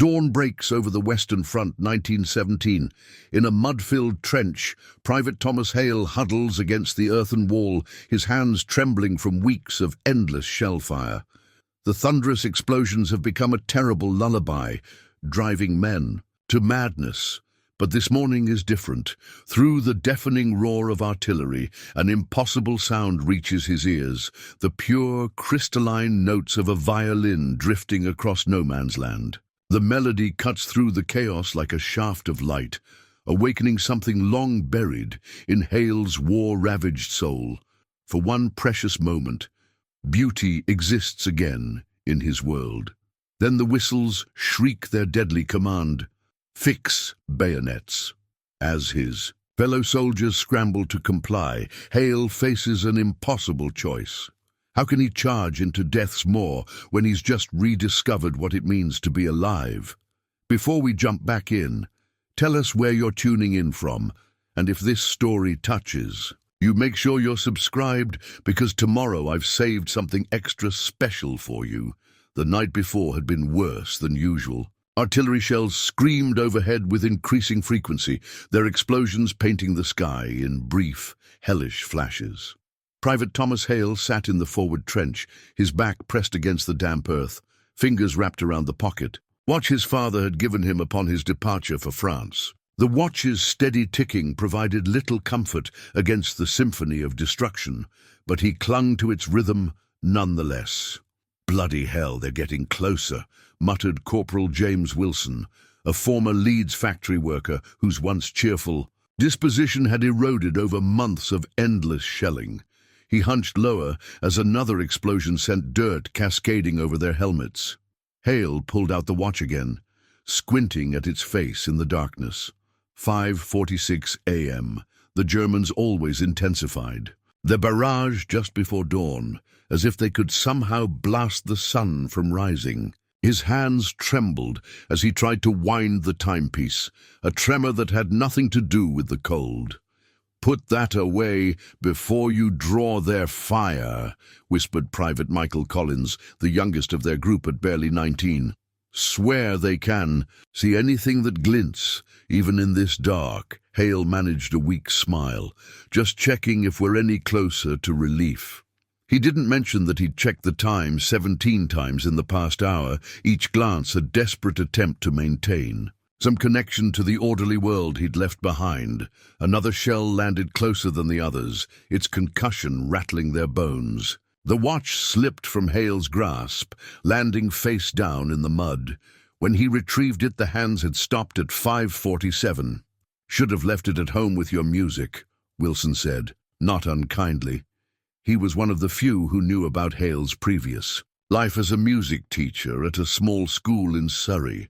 Dawn breaks over the Western Front, 1917. In a mud-filled trench, Private Thomas Hale huddles against the earthen wall, his hands trembling from weeks of endless shellfire. The thunderous explosions have become a terrible lullaby, driving men to madness. But this morning is different. Through the deafening roar of artillery, an impossible sound reaches his ears, the pure, crystalline notes of a violin drifting across no man's land. The melody cuts through the chaos like a shaft of light, awakening something long buried in Hale's war-ravaged soul. For one precious moment, beauty exists again in his world. Then the whistles shriek their deadly command, "Fix bayonets." As his fellow soldiers scramble to comply, Hale faces an impossible choice. How can he charge into death's maw when he's just rediscovered what it means to be alive? Before we jump back in, tell us where you're tuning in from, and if this story touches you, make sure you're subscribed, because tomorrow I've saved something extra special for you. The night before had been worse than usual. Artillery shells screamed overhead with increasing frequency, their explosions painting the sky in brief, hellish flashes. Private Thomas Hale sat in the forward trench, his back pressed against the damp earth, fingers wrapped around the pocket watch his father had given him upon his departure for France. The watch's steady ticking provided little comfort against the symphony of destruction, but he clung to its rhythm nonetheless. "Bloody hell, they're getting closer," muttered Corporal James Wilson, a former Leeds factory worker whose once cheerful disposition had eroded over months of endless shelling. He hunched lower as another explosion sent dirt cascading over their helmets. Hale pulled out the watch again, squinting at its face in the darkness. 5:46 a.m. The Germans always intensified. The barrage just before dawn, as if they could somehow blast the sun from rising. His hands trembled as he tried to wind the timepiece, a tremor that had nothing to do with the cold. "Put that away before you draw their fire," whispered Private Michael Collins, the youngest of their group at barely 19. "Swear they can see anything that glints, even in this dark." Hale managed a weak smile, "Just checking if we're any closer to relief." He didn't mention that he'd checked the time 17 times in the past hour, each glance a desperate attempt to maintain some connection to the orderly world he'd left behind. Another shell landed closer than the others, its concussion rattling their bones. The watch slipped from Hale's grasp, landing face down in the mud. When he retrieved it, the hands had stopped at 5:47. "Should have left it at home with your music," Wilson said, not unkindly. He was one of the few who knew about Hale's previous life as a music teacher at a small school in Surrey.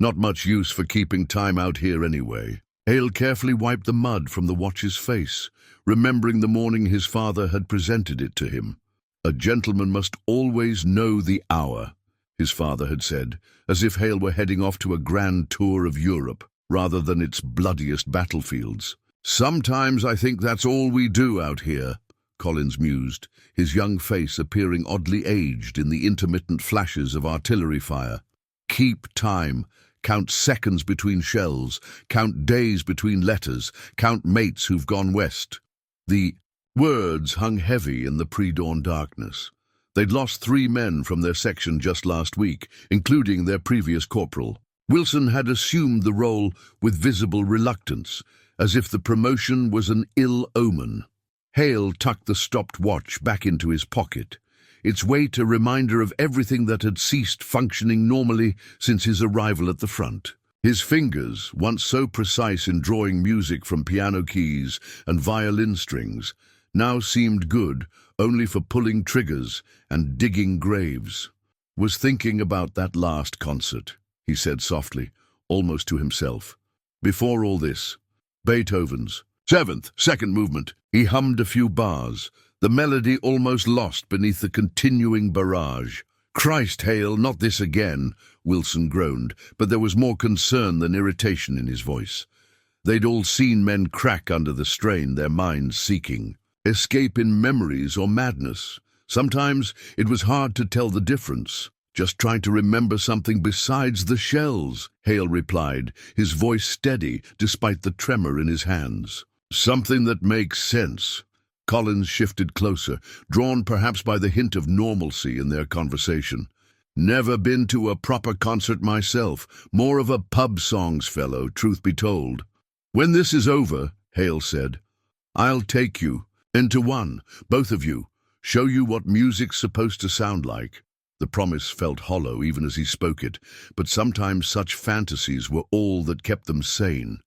Not much use for keeping time out here anyway. Hale carefully wiped the mud from the watch's face, remembering the morning his father had presented it to him. "A gentleman must always know the hour," his father had said, as if Hale were heading off to a grand tour of Europe, rather than its bloodiest battlefields. "Sometimes I think that's all we do out here," Collins mused, his young face appearing oddly aged in the intermittent flashes of artillery fire. "Keep time. Count seconds between shells, count days between letters, count mates who've gone west." The words hung heavy in the pre-dawn darkness. They'd lost 3 men from their section just last week, including their previous corporal. Wilson had assumed the role with visible reluctance, as if the promotion was an ill omen. Hale tucked the stopped watch back into his pocket, its weight a reminder of everything that had ceased functioning normally since his arrival at the front. His fingers, once so precise in drawing music from piano keys and violin strings, now seemed good only for pulling triggers and digging graves. "Was thinking about that last concert," he said softly, almost to himself. "Before all this, Beethoven's 7th, second movement." He hummed a few bars, the melody almost lost beneath the continuing barrage. "Christ, Hale, not this again," Wilson groaned, but there was more concern than irritation in his voice. They'd all seen men crack under the strain, their minds seeking escape in memories or madness. Sometimes it was hard to tell the difference. "Just trying to remember something besides the shells," Hale replied, his voice steady despite the tremor in his hands. "Something that makes sense." Collins shifted closer, drawn perhaps by the hint of normalcy in their conversation. "Never been to a proper concert myself, more of a pub songs fellow, truth be told." "When this is over," Hale said, "I'll take you into one, both of you, show you what music's supposed to sound like." The promise felt hollow even as he spoke it, but sometimes such fantasies were all that kept them sane.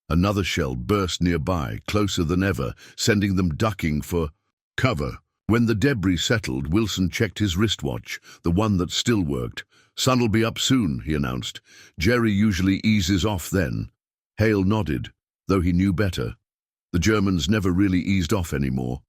Another shell burst nearby, closer than ever, sending them ducking for cover. When the debris settled, Wilson checked his wristwatch, the one that still worked. "Sun'll be up soon," he announced. "Jerry usually eases off then." Hale nodded, though he knew better. The Germans never really eased off anymore.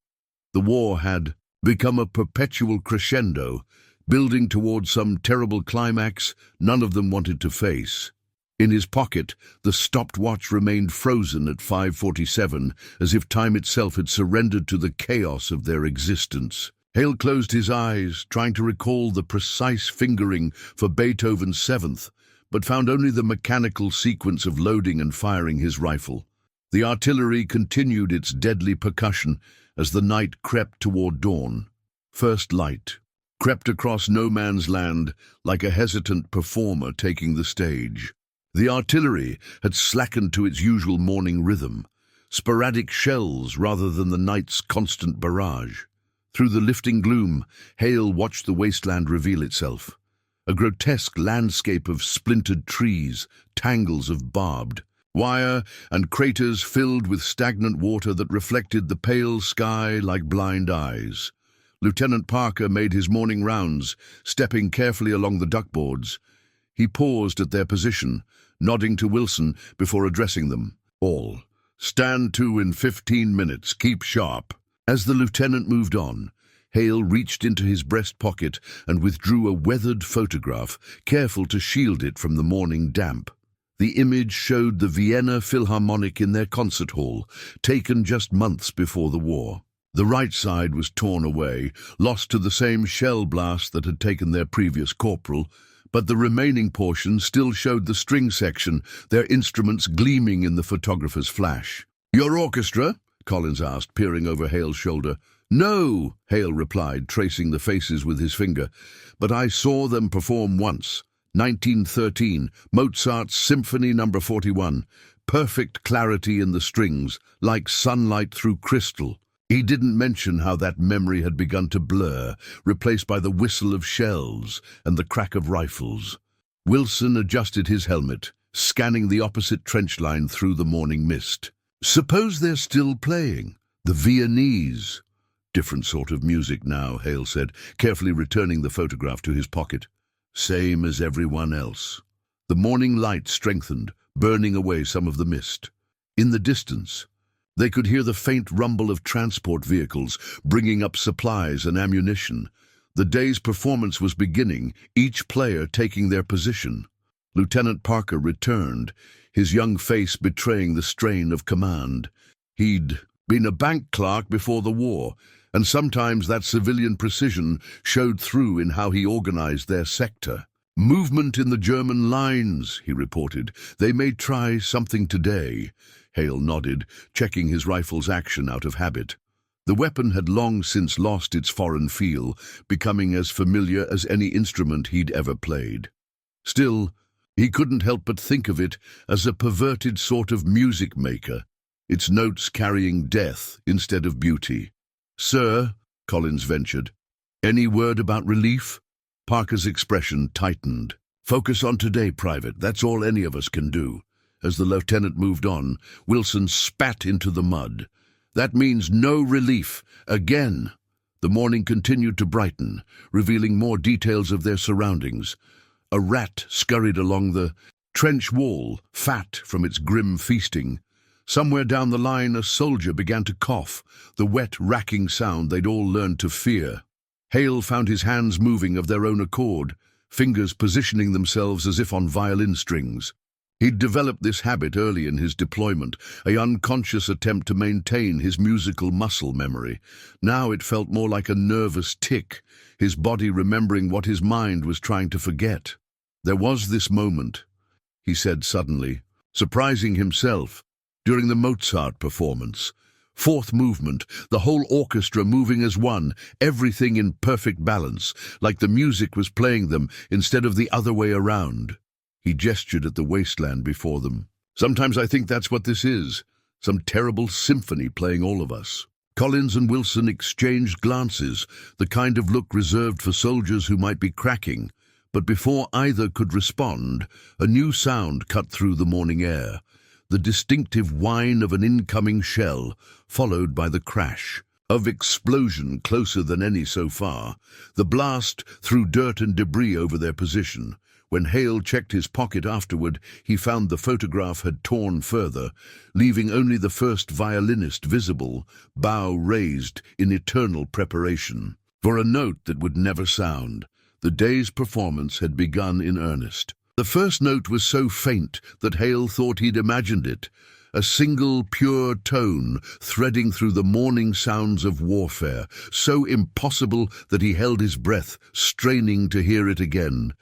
The war had become a perpetual crescendo, building toward some terrible climax none of them wanted to face. In his pocket, the stopped watch remained frozen at 5:47, as if time itself had surrendered to the chaos of their existence. Hale closed his eyes, trying to recall the precise fingering for Beethoven's Seventh, but found only the mechanical sequence of loading and firing his rifle. The artillery continued its deadly percussion as the night crept toward dawn. First light crept across no man's land like a hesitant performer taking the stage. The artillery had slackened to its usual morning rhythm, sporadic shells rather than the night's constant barrage. Through the lifting gloom, Hale watched the wasteland reveal itself. A grotesque landscape of splintered trees, tangles of barbed wire, and craters filled with stagnant water that reflected the pale sky like blind eyes. Lieutenant Parker made his morning rounds, stepping carefully along the duckboards. He paused at their position, nodding to Wilson before addressing them. "All, stand to in 15 minutes, keep sharp." As the lieutenant moved on, Hale reached into his breast pocket and withdrew a weathered photograph, careful to shield it from the morning damp. The image showed the Vienna Philharmonic in their concert hall, taken just months before the war. The right side was torn away, lost to the same shell blast that had taken their previous corporal, but the remaining portion still showed the string section, their instruments gleaming in the photographer's flash. "Your orchestra?" Collins asked, peering over Hale's shoulder. "No," Hale replied, tracing the faces with his finger, "but I saw them perform once. 1913, Mozart's Symphony No. 41. Perfect clarity in the strings, like sunlight through crystal." He didn't mention how that memory had begun to blur, replaced by the whistle of shells and the crack of rifles. Wilson adjusted his helmet, scanning the opposite trench line through the morning mist. "Suppose they're still playing. The Viennese." "Different sort of music now," Hale said, carefully returning the photograph to his pocket. "Same as everyone else." The morning light strengthened, burning away some of the mist. In the distance, they could hear the faint rumble of transport vehicles bringing up supplies and ammunition. The day's performance was beginning, each player taking their position. Lieutenant Parker returned, his young face betraying the strain of command. He'd been a bank clerk before the war, and sometimes that civilian precision showed through in how he organized their sector. "Movement in the German lines," he reported. "They may try something today." Hale nodded, checking his rifle's action out of habit. The weapon had long since lost its foreign feel, becoming as familiar as any instrument he'd ever played. Still, he couldn't help but think of it as a perverted sort of music maker, its notes carrying death instead of beauty. "Sir," Collins ventured, "any word about relief?" Parker's expression tightened. "Focus on today, Private. That's all any of us can do." As the lieutenant moved on, Wilson spat into the mud. "That means no relief. Again." The morning continued to brighten, revealing more details of their surroundings. A rat scurried along the trench wall, fat from its grim feasting. Somewhere down the line, a soldier began to cough, the wet, racking sound they'd all learned to fear. Hale found his hands moving of their own accord, fingers positioning themselves as if on violin strings. He'd developed this habit early in his deployment, an unconscious attempt to maintain his musical muscle memory. Now it felt more like a nervous tic, his body remembering what his mind was trying to forget. "There was this moment," he said suddenly, surprising himself, during the Mozart performance. Fourth movement, the whole orchestra moving as one, everything in perfect balance, like the music was playing them instead of the other way around. He gestured at the wasteland before them. "Sometimes I think that's what this is, some terrible symphony playing all of us." Collins and Wilson exchanged glances, the kind of look reserved for soldiers who might be cracking. But before either could respond, a new sound cut through the morning air. The distinctive whine of an incoming shell, followed by the crash of explosion closer than any so far. The blast threw dirt and debris over their position. When Hale checked his pocket afterward, he found the photograph had torn further, leaving only the first violinist visible, bow raised in eternal preparation for a note that would never sound. The day's performance had begun in earnest. The first note was so faint that Hale thought he'd imagined it, a single pure tone threading through the morning sounds of warfare, so impossible that he held his breath, straining to hear it again.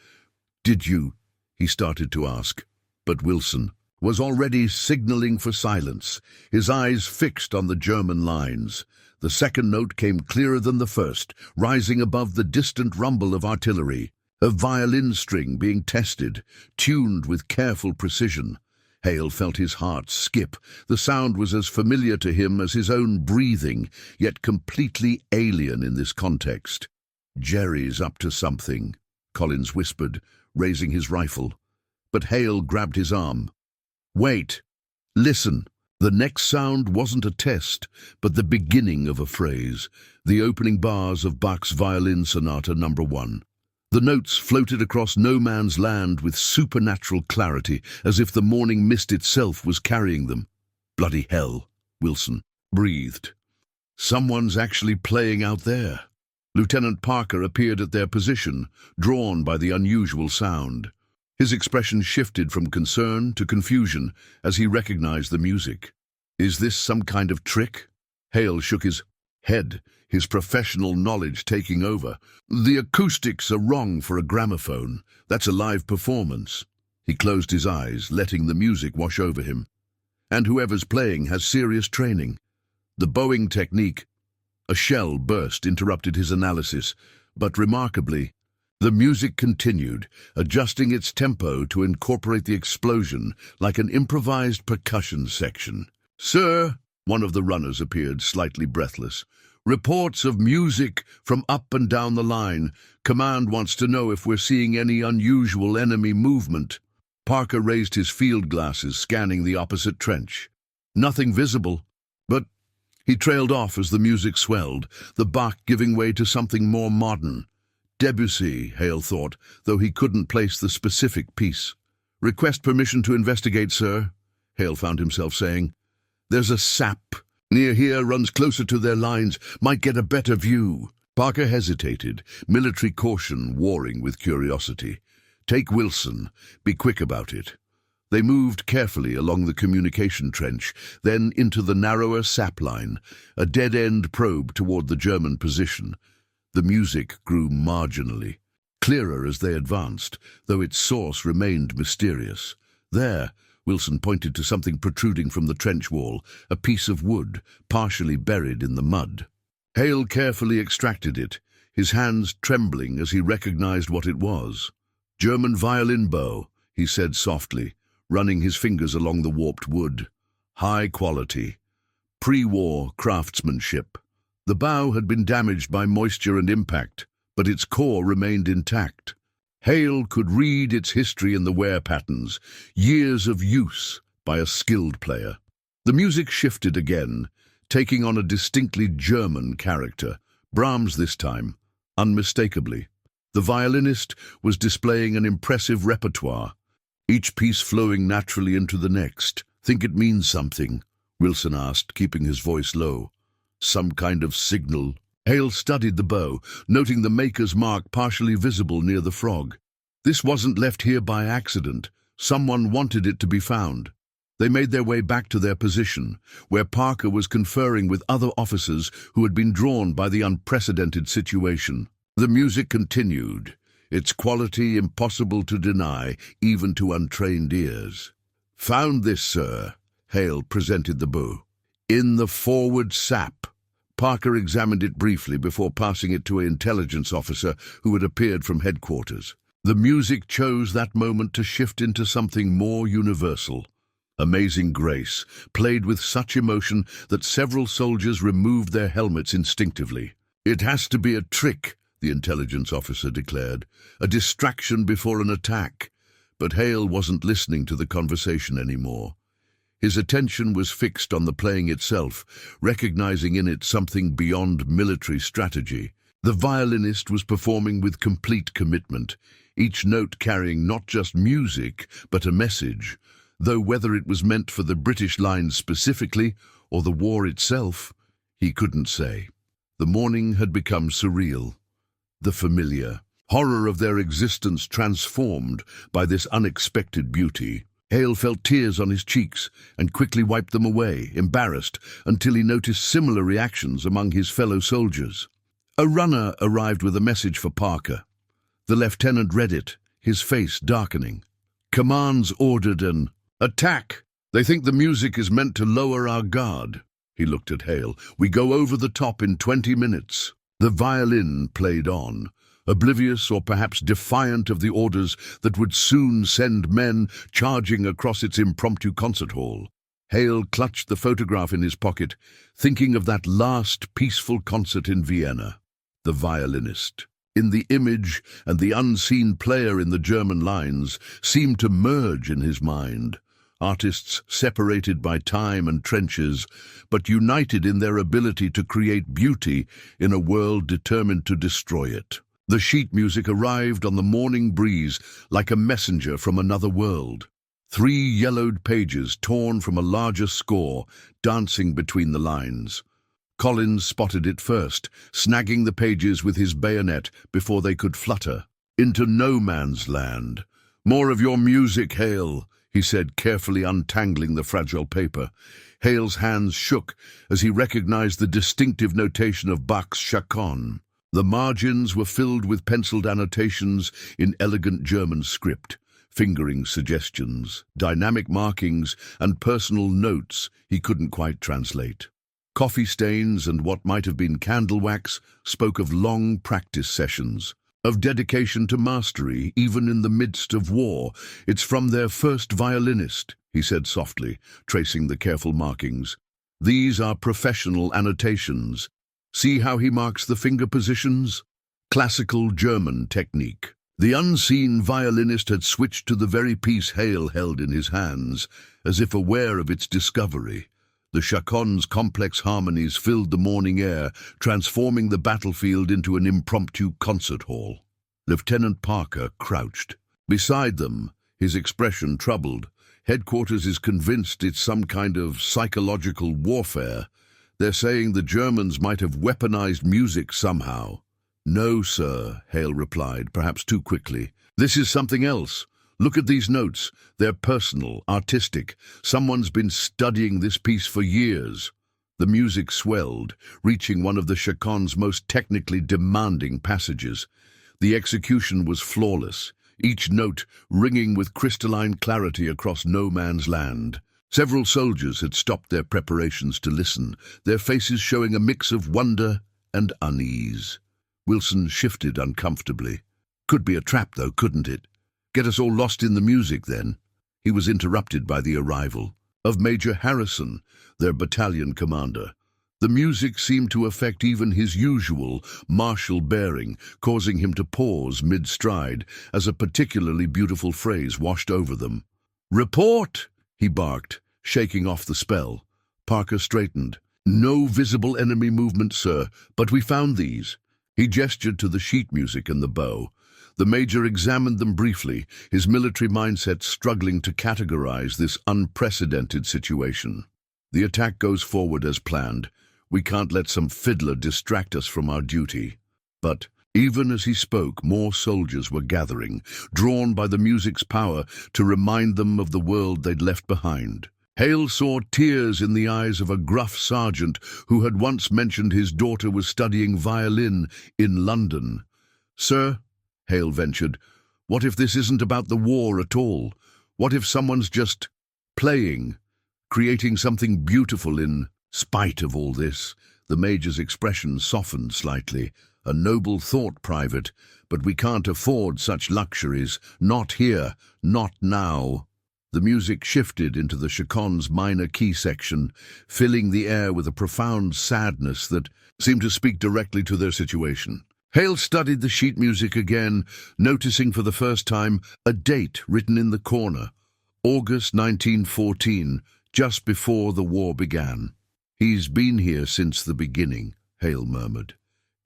"Did you?" he started to ask, but Wilson was already signaling for silence, his eyes fixed on the German lines. The second note came clearer than the first, rising above the distant rumble of artillery, a violin string being tested, tuned with careful precision. Hale felt his heart skip. The sound was as familiar to him as his own breathing, yet completely alien in this context. "Jerry's up to something," Collins whispered, raising his rifle. But Hale grabbed his arm. "Wait. Listen." The next sound wasn't a test, but the beginning of a phrase, the opening bars of Bach's Violin Sonata No. 1. The notes floated across no man's land with supernatural clarity, as if the morning mist itself was carrying them. "Bloody hell," Wilson breathed. "Someone's actually playing out there." Lieutenant Parker appeared at their position, drawn by the unusual sound. His expression shifted from concern to confusion as he recognized the music. "Is this some kind of trick?" Hale shook his head, his professional knowledge taking over. "The acoustics are wrong for a gramophone. That's a live performance." He closed his eyes, letting the music wash over him. "And whoever's playing has serious training. The bowing technique—" A shell burst interrupted his analysis, but remarkably, the music continued, adjusting its tempo to incorporate the explosion like an improvised percussion section. "Sir," one of the runners appeared, slightly breathless. "Reports of music from up and down the line. Command wants to know if we're seeing any unusual enemy movement." Parker raised his field glasses, scanning the opposite trench. "Nothing visible, but—" He trailed off as the music swelled, the Bach giving way to something more modern. Debussy, Hale thought, though he couldn't place the specific piece. "Request permission to investigate, sir," Hale found himself saying. "There's a sap near here, runs closer to their lines, might get a better view." Parker hesitated, military caution warring with curiosity. "Take Wilson. Be quick about it." They moved carefully along the communication trench, then into the narrower sap line, a dead-end probe toward the German position. The music grew marginally, clearer as they advanced, though its source remained mysterious. There, Wilson pointed to something protruding from the trench wall, a piece of wood, partially buried in the mud. Hale carefully extracted it, his hands trembling as he recognized what it was. "German violin bow," he said softly, running his fingers along the warped wood. "High quality. Pre-war craftsmanship." The bow had been damaged by moisture and impact, but its core remained intact. Hale could read its history in the wear patterns, years of use by a skilled player. The music shifted again, taking on a distinctly German character, Brahms this time, unmistakably. The violinist was displaying an impressive repertoire, each piece flowing naturally into the next. "Think it means something?" Wilson asked, keeping his voice low. "Some kind of signal?" Hale studied the bow, noting the maker's mark partially visible near the frog. "This wasn't left here by accident," Someone wanted it to be found. They made their way back to their position, where Parker was conferring with other officers who had been drawn by the unprecedented situation. The music continued, its quality impossible to deny, even to untrained ears. "Found this, sir." Hale presented the bow. "In the forward sap." Parker examined it briefly before passing it to an intelligence officer who had appeared from headquarters. The music chose that moment to shift into something more universal. Amazing Grace played with such emotion that several soldiers removed their helmets instinctively. "It has to be a trick," the intelligence officer declared, "a distraction before an attack." But Hale wasn't listening to the conversation anymore. His attention was fixed on the playing itself, recognizing in it something beyond military strategy. The violinist was performing with complete commitment, each note carrying not just music, but a message, though whether it was meant for the British lines specifically or the war itself, he couldn't say. The morning had become surreal. The familiar horror of their existence transformed by this unexpected beauty. Hale felt tears on his cheeks and quickly wiped them away, embarrassed, until he noticed similar reactions among his fellow soldiers. A runner arrived with a message for Parker. The lieutenant read it, his face darkening. "Commands ordered an attack. They think the music is meant to lower our guard." He looked at Hale. "We go over the top in 20 minutes. The violin played on, oblivious or perhaps defiant of the orders that would soon send men charging across its impromptu concert hall. Hale clutched the photograph in his pocket, thinking of that last peaceful concert in Vienna. The violinist, in the image, and the unseen player in the German lines seemed to merge in his mind. Artists separated by time and trenches, but united in their ability to create beauty in a world determined to destroy it. The sheet music arrived on the morning breeze like a messenger from another world. 3 yellowed pages torn from a larger score, dancing between the lines. Collins spotted it first, snagging the pages with his bayonet before they could flutter. "Into no man's land. More of your music, Hale," he said, carefully untangling the fragile paper. Hale's hands shook as he recognized the distinctive notation of Bach's chaconne. The margins were filled with penciled annotations in elegant German script, fingering suggestions, dynamic markings, and personal notes he couldn't quite translate. Coffee stains and what might have been candle wax spoke of long practice sessions, of dedication to mastery even in the midst of war. "It's from their first violinist," he said softly, tracing the careful markings. "These are professional annotations. See how he marks the finger positions? Classical German technique." The unseen violinist had switched to the very piece Hale held in his hands, as if aware of its discovery. The chaconne's complex harmonies filled the morning air, transforming the battlefield into an impromptu concert hall. Lieutenant Parker crouched. Beside them, his expression troubled. "Headquarters is convinced it's some kind of psychological warfare. They're saying the Germans might have weaponized music somehow." "No, sir," Hale replied, perhaps too quickly. "This is something else. Look at these notes. They're personal, artistic. Someone's been studying this piece for years." The music swelled, reaching one of the chaconne's most technically demanding passages. The execution was flawless, each note ringing with crystalline clarity across no man's land. Several soldiers had stopped their preparations to listen, their faces showing a mix of wonder and unease. Wilson shifted uncomfortably. "Could be a trap, though, couldn't it? Get us all lost in the music, then?" He was interrupted by the arrival of Major Harrison, their battalion commander. The music seemed to affect even his usual martial bearing, causing him to pause mid-stride as a particularly beautiful phrase washed over them. "Report!" he barked, shaking off the spell. Parker straightened. "No visible enemy movement, sir, but we found these." He gestured to the sheet music and the bow. The major examined them briefly, his military mindset struggling to categorize this unprecedented situation. "The attack goes forward as planned. We can't let some fiddler distract us from our duty." "But Even as he spoke, more soldiers were gathering, drawn by the music's power to remind them of the world they'd left behind. Hale saw tears in the eyes of a gruff sergeant who had once mentioned his daughter was studying violin in London. "Sir," Hale ventured, "what if this isn't about the war at all? What if someone's just playing, creating something beautiful in spite of all this?" The major's expression softened slightly. "A noble thought, Private, but we can't afford such luxuries. Not here, not now." The music shifted into the chacon's minor key section, filling the air with a profound sadness that seemed to speak directly to their situation. Hale studied the sheet music again, noticing for the first time a date written in the corner. August 1914, just before the war began. "He's been here since the beginning," Hale murmured,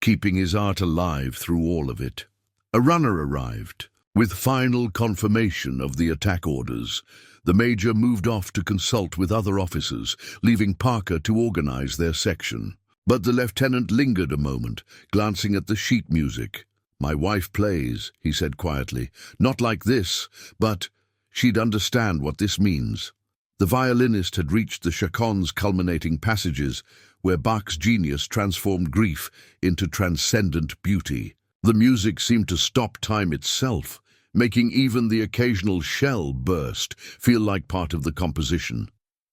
keeping his art alive through all of it. A runner arrived. With final confirmation of the attack orders, the major moved off to consult with other officers, leaving Parker to organize their section. But the lieutenant lingered a moment, glancing at the sheet music. "My wife plays," he said quietly. "Not like this, but she'd understand what this means." The violinist had reached the chacon's culminating passages, where Bach's genius transformed grief into transcendent beauty. The music seemed to stop time itself, making even the occasional shell burst feel like part of the composition.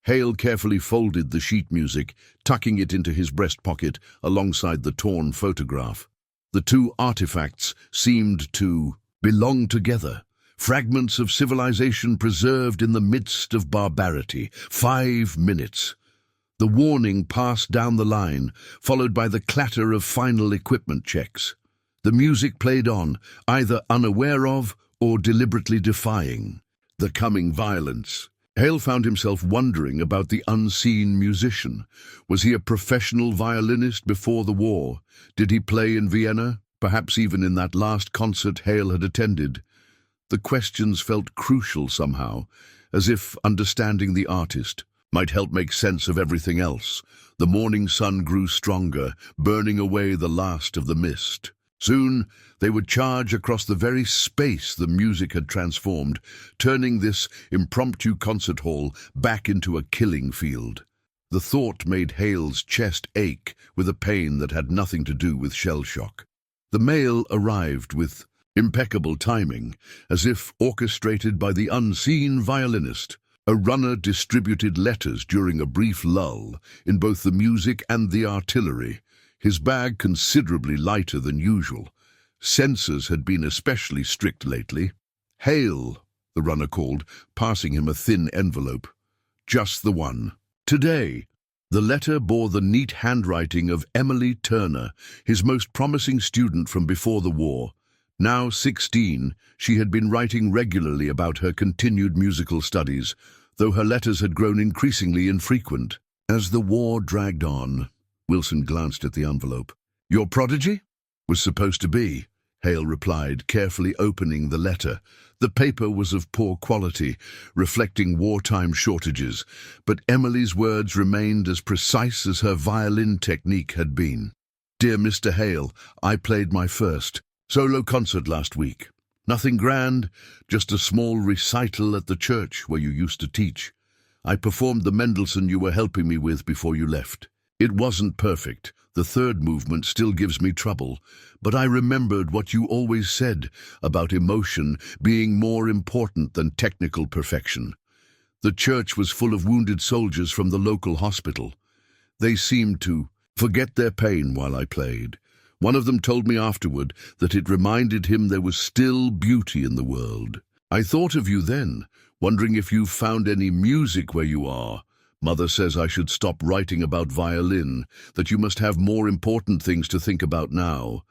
Hale carefully folded the sheet music, tucking it into his breast pocket alongside the torn photograph. The two artifacts seemed to belong together, fragments of civilization preserved in the midst of barbarity. 5 minutes. The warning passed down the line, followed by the clatter of final equipment checks. The music played on, either unaware of or deliberately defying the coming violence. Hale found himself wondering about the unseen musician. Was he a professional violinist before the war? Did he play in Vienna? Perhaps even in that last concert Hale had attended? The questions felt crucial somehow, as if understanding the artist might help make sense of everything else. The morning sun grew stronger, burning away the last of the mist. Soon they would charge across the very space the music had transformed, turning this impromptu concert hall back into a killing field. The thought made Hale's chest ache with a pain that had nothing to do with shell shock. The mail arrived with impeccable timing, as if orchestrated by the unseen violinist. A runner distributed letters during a brief lull in both the music and the artillery, his bag considerably lighter than usual. Censors had been especially strict lately. "Hale," the runner called, passing him a thin envelope. "Just the one. Today." The letter bore the neat handwriting of Emily Turner, his most promising student from before the war. Now 16, she had been writing regularly about her continued musical studies, though her letters had grown increasingly infrequent. As the war dragged on, Wilson glanced at the envelope. "Your prodigy?" "Was supposed to be," Hale replied, carefully opening the letter. The paper was of poor quality, reflecting wartime shortages, but Emily's words remained as precise as her violin technique had been. "Dear Mr. Hale, I played my first solo concert last week. Nothing grand, just a small recital at the church where you used to teach. I performed the Mendelssohn you were helping me with before you left. It wasn't perfect. The third movement still gives me trouble, but I remembered what you always said about emotion being more important than technical perfection. The church was full of wounded soldiers from the local hospital. They seemed to forget their pain while I played. One of them told me afterward that it reminded him there was still beauty in the world. I thought of you then, wondering if you've found any music where you are. Mother says I should stop writing about violin, that you must have more important things to think about now.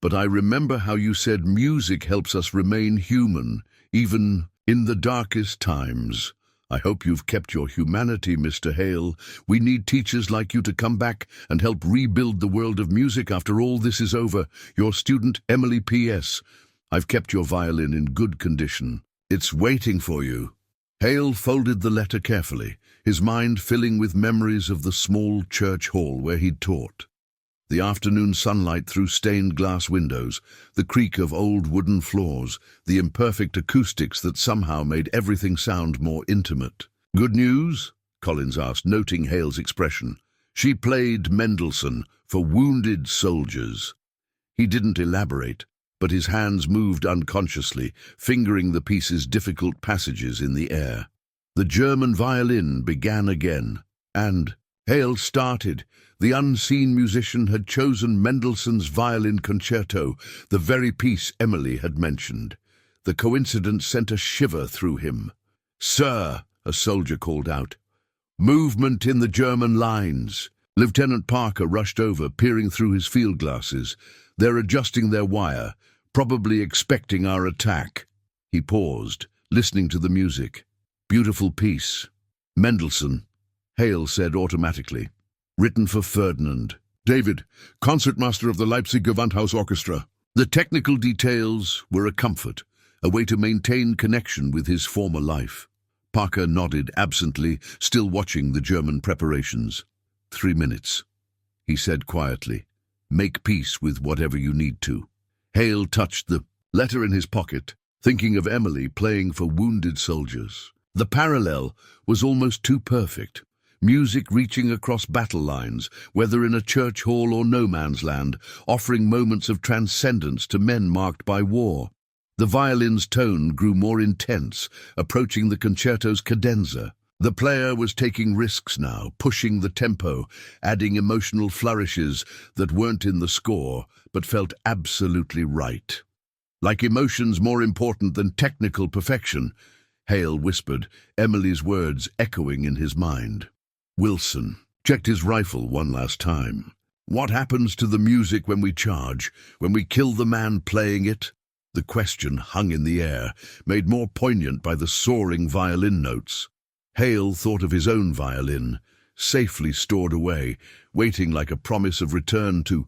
But I remember how you said music helps us remain human, even in the darkest times. I hope you've kept your humanity, Mr. Hale. We need teachers like you to come back and help rebuild the world of music after all this is over. Your student, Emily P.S. I've kept your violin in good condition. It's waiting for you." Hale folded the letter carefully, his mind filling with memories of the small church hall where he'd taught. The afternoon sunlight through stained glass windows, the creak of old wooden floors, the imperfect acoustics that somehow made everything sound more intimate. "Good news?" Collins asked, noting Hale's expression. "She played Mendelssohn for wounded soldiers." He didn't elaborate, but his hands moved unconsciously, fingering the piece's difficult passages in the air. The German violin began again, and Hale started. The unseen musician had chosen Mendelssohn's Violin Concerto, the very piece Emily had mentioned. The coincidence sent a shiver through him. "Sir," a soldier called out. "Movement in the German lines." Lieutenant Parker rushed over, peering through his field glasses. "They're adjusting their wire, probably expecting our attack." He paused, listening to the music. "Beautiful piece. Mendelssohn," Hale said automatically. "Written for Ferdinand. David, concertmaster of the Leipzig Gewandhaus Orchestra." The technical details were a comfort, a way to maintain connection with his former life. Parker nodded absently, still watching the German preparations. 3 minutes, he said quietly. "Make peace with whatever you need to." Hale touched the letter in his pocket, thinking of Emily playing for wounded soldiers. The parallel was almost too perfect. Music reaching across battle lines, whether in a church hall or no man's land, offering moments of transcendence to men marked by war. The violin's tone grew more intense, approaching the concerto's cadenza. The player was taking risks now, pushing the tempo, adding emotional flourishes that weren't in the score, but felt absolutely right. "Like emotions more important than technical perfection," Hale whispered, Emily's words echoing in his mind. Wilson checked his rifle one last time. "What happens to the music when we charge, when we kill the man playing it?" The question hung in the air, made more poignant by the soaring violin notes. Hale thought of his own violin, safely stored away, waiting like a promise of return to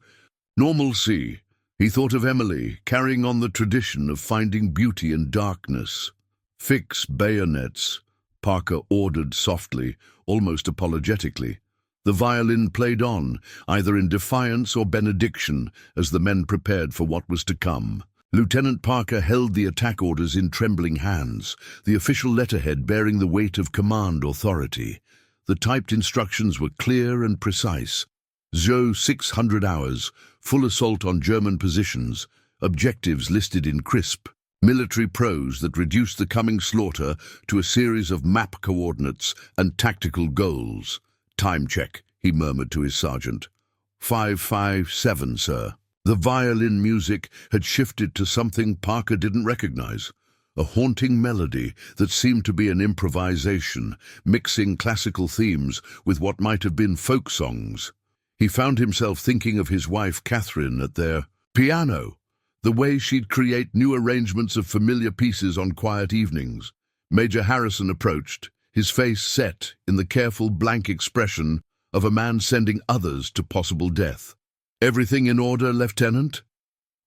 normalcy. He thought of Emily, carrying on the tradition of finding beauty in darkness. "Fix bayonets," Parker ordered softly, almost apologetically. The violin played on, either in defiance or benediction, as the men prepared for what was to come. Lieutenant Parker held the attack orders in trembling hands, the official letterhead bearing the weight of command authority. The typed instructions were clear and precise. 600 hours, full assault on German positions, objectives listed in crisp, military prose that reduced the coming slaughter to a series of map coordinates and tactical goals. "Time check," he murmured to his sergeant. 557, sir." The violin music had shifted to something Parker didn't recognize, a haunting melody that seemed to be an improvisation, mixing classical themes with what might have been folk songs. He found himself thinking of his wife Catherine at their piano, the way she'd create new arrangements of familiar pieces on quiet evenings. Major Harrison approached, his face set in the careful blank expression of a man sending others to possible death. "Everything in order, Lieutenant?"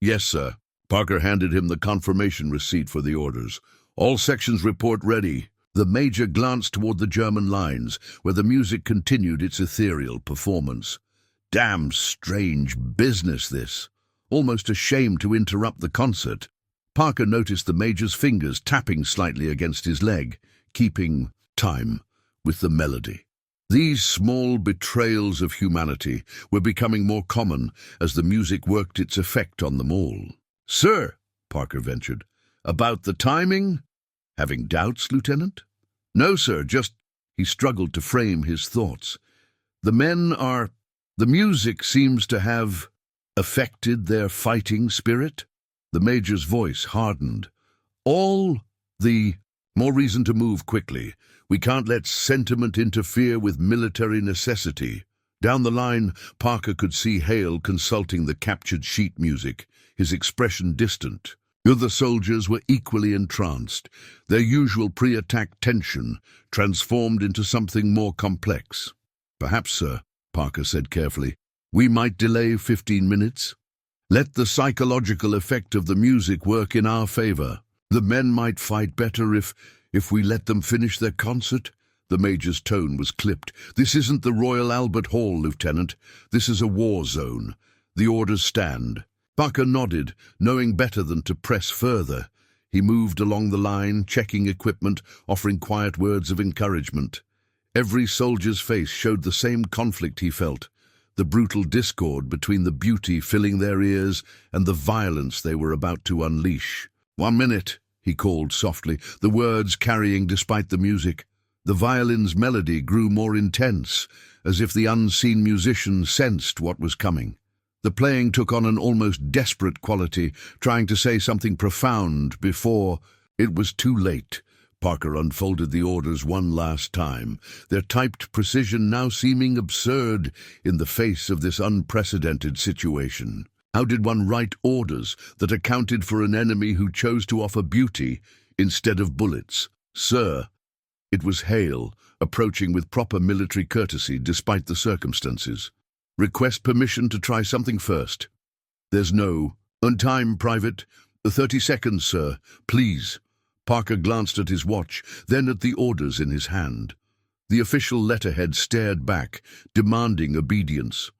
"Yes, sir." Parker handed him the confirmation receipt for the orders. "All sections report ready." The major glanced toward the German lines, where the music continued its ethereal performance. Damn strange business, this. Almost ashamed to interrupt the concert, Parker noticed the major's fingers tapping slightly against his leg, keeping time with the melody. These small betrayals of humanity were becoming more common as the music worked its effect on them all. "Sir," Parker ventured, "about the timing?" "Having doubts, Lieutenant?" "No, sir, just—" He struggled to frame his thoughts. "The men are— the music seems to have affected their fighting spirit?" The major's voice hardened. "All the more reason to move quickly. We can't let sentiment interfere with military necessity." Down the line, Parker could see Hale consulting the captured sheet music, his expression distant. The other soldiers were equally entranced, their usual pre-attack tension transformed into something more complex. "Perhaps, sir," Parker said carefully, "we might delay 15 minutes. Let the psychological effect of the music work in our favor. The men might fight better if we let them finish their concert." The major's tone was clipped. "This isn't the Royal Albert Hall, Lieutenant. This is a war zone. The orders stand. Parker nodded, knowing better than to press further. He moved along the line, checking equipment, offering quiet words of encouragement. Every soldier's face showed the same conflict he felt, the brutal discord between the beauty filling their ears and the violence they were about to unleash. "1 minute," he called softly, the words carrying despite the music. The violin's melody grew more intense, as if the unseen musician sensed what was coming. The playing took on an almost desperate quality, trying to say something profound before it was too late. Parker unfolded the orders one last time, their typed precision now seeming absurd in the face of this unprecedented situation. How did one write orders that accounted for an enemy who chose to offer beauty instead of bullets? "Sir," it was Hale, approaching with proper military courtesy despite the circumstances. "Request permission to try something first." "There's no—" "On time, Private. 30 seconds, sir. Please." Parker glanced at his watch, then at the orders in his hand. The official letterhead stared back, demanding obedience.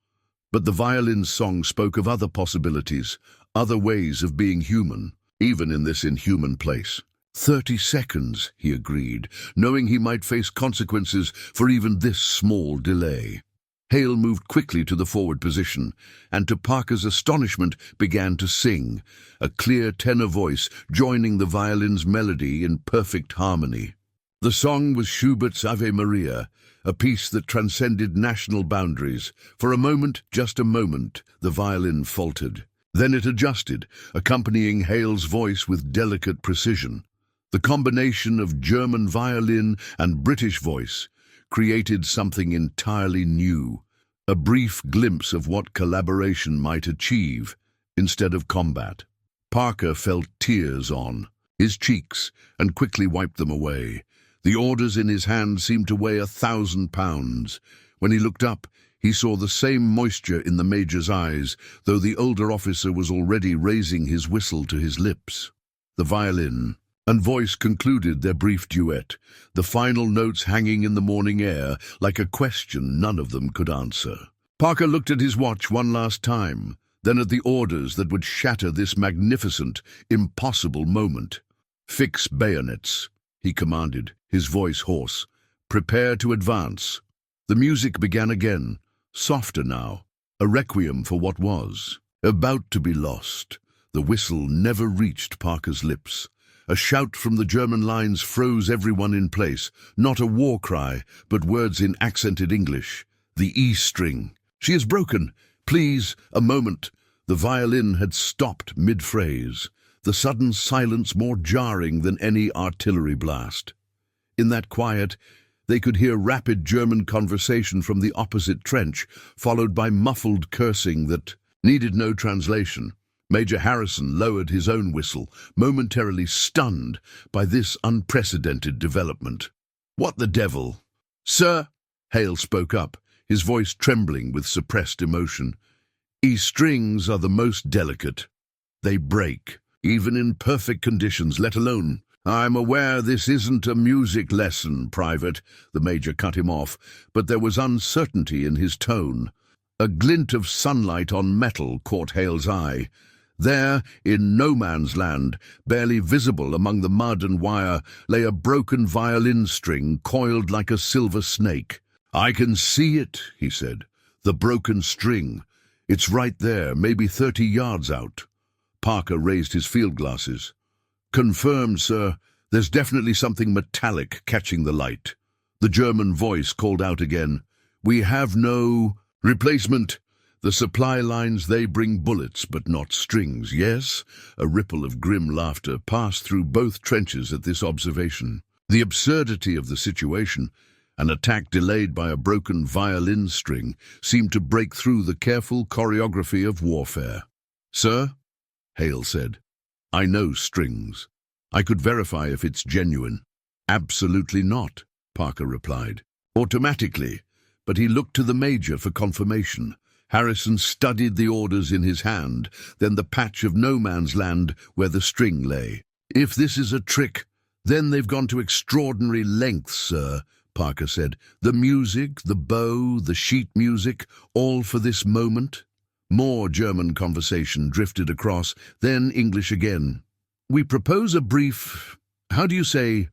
But the violin's song spoke of other possibilities, other ways of being human, even in this inhuman place. 30 seconds, he agreed, knowing he might face consequences for even this small delay. Hale moved quickly to the forward position, and to Parker's astonishment began to sing, a clear tenor voice joining the violin's melody in perfect harmony. The song was Schubert's Ave Maria, a piece that transcended national boundaries. For a moment, just a moment, the violin faltered. Then it adjusted, accompanying Hale's voice with delicate precision. The combination of German violin and British voice created something entirely new, a brief glimpse of what collaboration might achieve instead of combat. Parker felt tears on his cheeks and quickly wiped them away. The orders in his hand seemed to weigh 1,000 pounds. When he looked up, he saw the same moisture in the major's eyes, though the older officer was already raising his whistle to his lips. The violin and voice concluded their brief duet, the final notes hanging in the morning air like a question none of them could answer. Parker looked at his watch one last time, then at the orders that would shatter this magnificent, impossible moment. "Fix bayonets," he commanded, his voice hoarse. "Prepare to advance." The music began again, softer now, a requiem for what was about to be lost. The whistle never reached Parker's lips. A shout from the German lines froze everyone in place, not a war cry, but words in accented English. "The E string. She is broken. Please, a moment." The violin had stopped mid-phrase, the sudden silence more jarring than any artillery blast. In that quiet, they could hear rapid German conversation from the opposite trench, followed by muffled cursing that needed no translation. Major Harrison lowered his own whistle, momentarily stunned by this unprecedented development. "What the devil?" "Sir," Hale spoke up, his voice trembling with suppressed emotion. "E strings are the most delicate. They break, even in perfect conditions, let alone—" "I'm aware this isn't a music lesson, Private," the major cut him off, but there was uncertainty in his tone. A glint of sunlight on metal caught Hale's eye. There, in no man's land, barely visible among the mud and wire, lay a broken violin string coiled like a silver snake. "I can see it," he said. "The broken string. It's right there, maybe 30 yards out." Parker raised his field glasses. "Confirmed, sir. There's definitely something metallic catching the light." The German voice called out again. "We have no replacement. The supply lines, they bring bullets, but not strings, yes?" A ripple of grim laughter passed through both trenches at this observation. The absurdity of the situation, an attack delayed by a broken violin string, seemed to break through the careful choreography of warfare. "Sir," Hale said, "I know strings. I could verify if it's genuine." "Absolutely not," Parker replied. "Automatically," but he looked to the major for confirmation. Harrison studied the orders in his hand, then the patch of no man's land where the string lay. "If this is a trick, then they've gone to extraordinary lengths, sir," Parker said. "The music, the bow, the sheet music, all for this moment." More German conversation drifted across, then English again. We propose a brief, how do you say,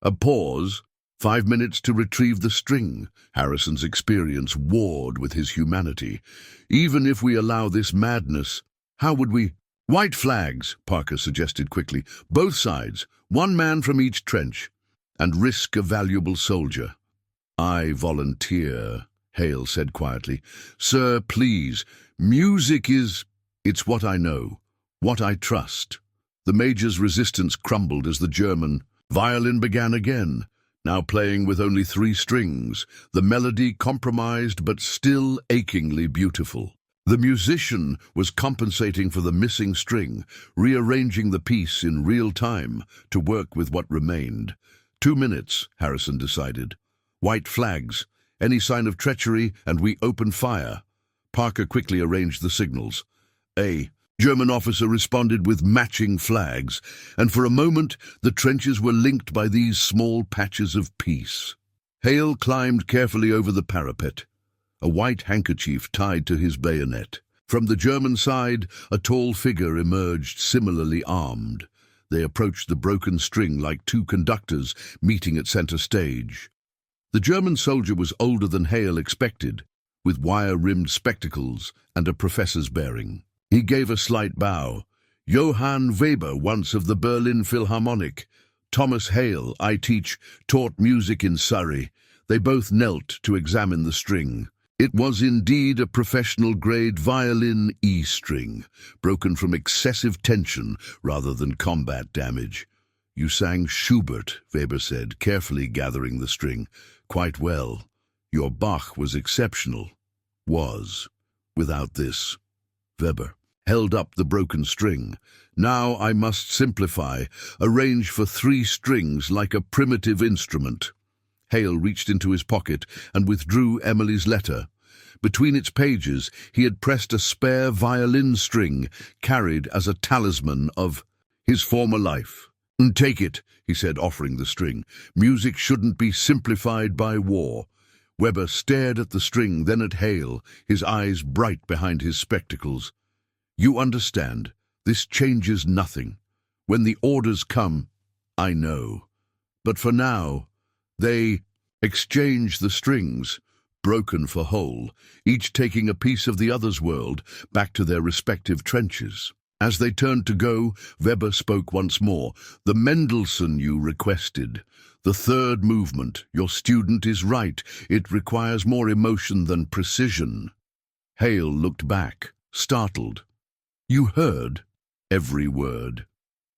a pause? 5 minutes to retrieve the string. Harrison's experience warred with his humanity. Even if we allow this madness, how would we— White flags, Parker suggested quickly. Both sides, one man from each trench, and risk a valuable soldier. I volunteer, Hale said quietly. Sir, please, music it's what I know, what I trust. The Major's resistance crumbled as the German violin began again, now playing with only 3 strings, the melody compromised but still achingly beautiful. The musician was compensating for the missing string, rearranging the piece in real time to work with what remained. 2 minutes, Harrison decided. White flags, any sign of treachery, and we open fire. Parker quickly arranged the signals. A German officer responded with matching flags, and for a moment the trenches were linked by these small patches of peace. Hale climbed carefully over the parapet, a white handkerchief tied to his bayonet. From the German side, a tall figure emerged, similarly armed. They approached the broken string like 2 conductors meeting at center stage. The German soldier was older than Hale expected, with wire-rimmed spectacles and a professor's bearing. He gave a slight bow. Johann Weber, once of the Berlin Philharmonic. Thomas Hale, I taught music in Surrey. They both knelt to examine the string. It was indeed a professional-grade violin E string, broken from excessive tension rather than combat damage. You sang Schubert, Weber said, carefully gathering the string. Quite well. Your Bach was exceptional. Was. Without this. Weber held up the broken string. Now I must simplify, arrange for 3 strings like a primitive instrument. Hale reached into his pocket and withdrew Emily's letter. Between its pages, he had pressed a spare violin string, carried as a talisman of his former life. Take it, he said, offering the string. Music shouldn't be simplified by war. Weber stared at the string, then at Hale, his eyes bright behind his spectacles. You understand, this changes nothing. When the orders come, I know. But for now, they exchange the strings, broken for whole, each taking a piece of the other's world back to their respective trenches. As they turned to go, Weber spoke once more. The Mendelssohn you requested. The 3rd movement. Your student is right. It requires more emotion than precision. Hale looked back, startled. You heard every word.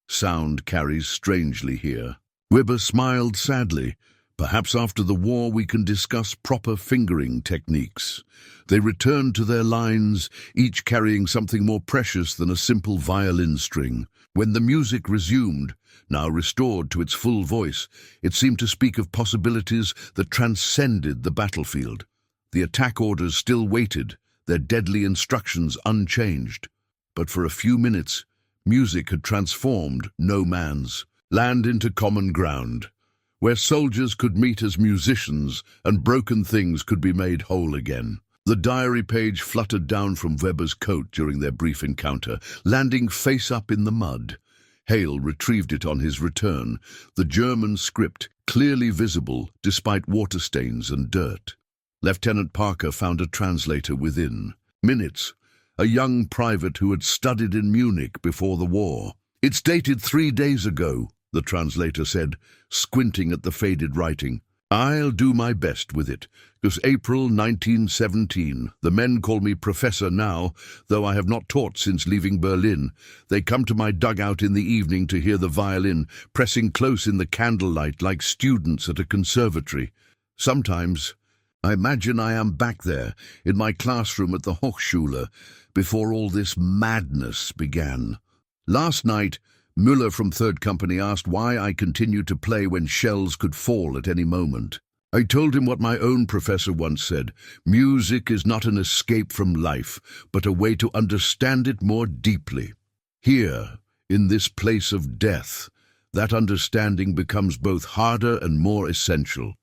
Sound carries strangely here. Weber smiled sadly. Perhaps after the war we can discuss proper fingering techniques. They returned to their lines, each carrying something more precious than a simple violin string. When the music resumed, now restored to its full voice, it seemed to speak of possibilities that transcended the battlefield. The attack orders still waited, their deadly instructions unchanged. But for a few minutes, music had transformed no man's land into common ground, where soldiers could meet as musicians and broken things could be made whole again. The diary page fluttered down from Weber's coat during their brief encounter, landing face up in the mud. Hale retrieved it on his return, the German script clearly visible despite water stains and dirt. Lieutenant Parker found a translator within. Minutes, a young private who had studied in Munich before the war. It's dated 3 days ago, the translator said, squinting at the faded writing. I'll do my best with it. It was April 1917. The men call me professor now, though I have not taught since leaving Berlin. They come to my dugout in the evening to hear the violin, pressing close in the candlelight like students at a conservatory. Sometimes I imagine I am back there, in my classroom at the Hochschule, before all this madness began. Last night, Müller from 3rd Company asked why I continued to play when shells could fall at any moment. I told him what my own professor once said, music is not an escape from life, but a way to understand it more deeply. Here, in this place of death, that understanding becomes both harder and more essential.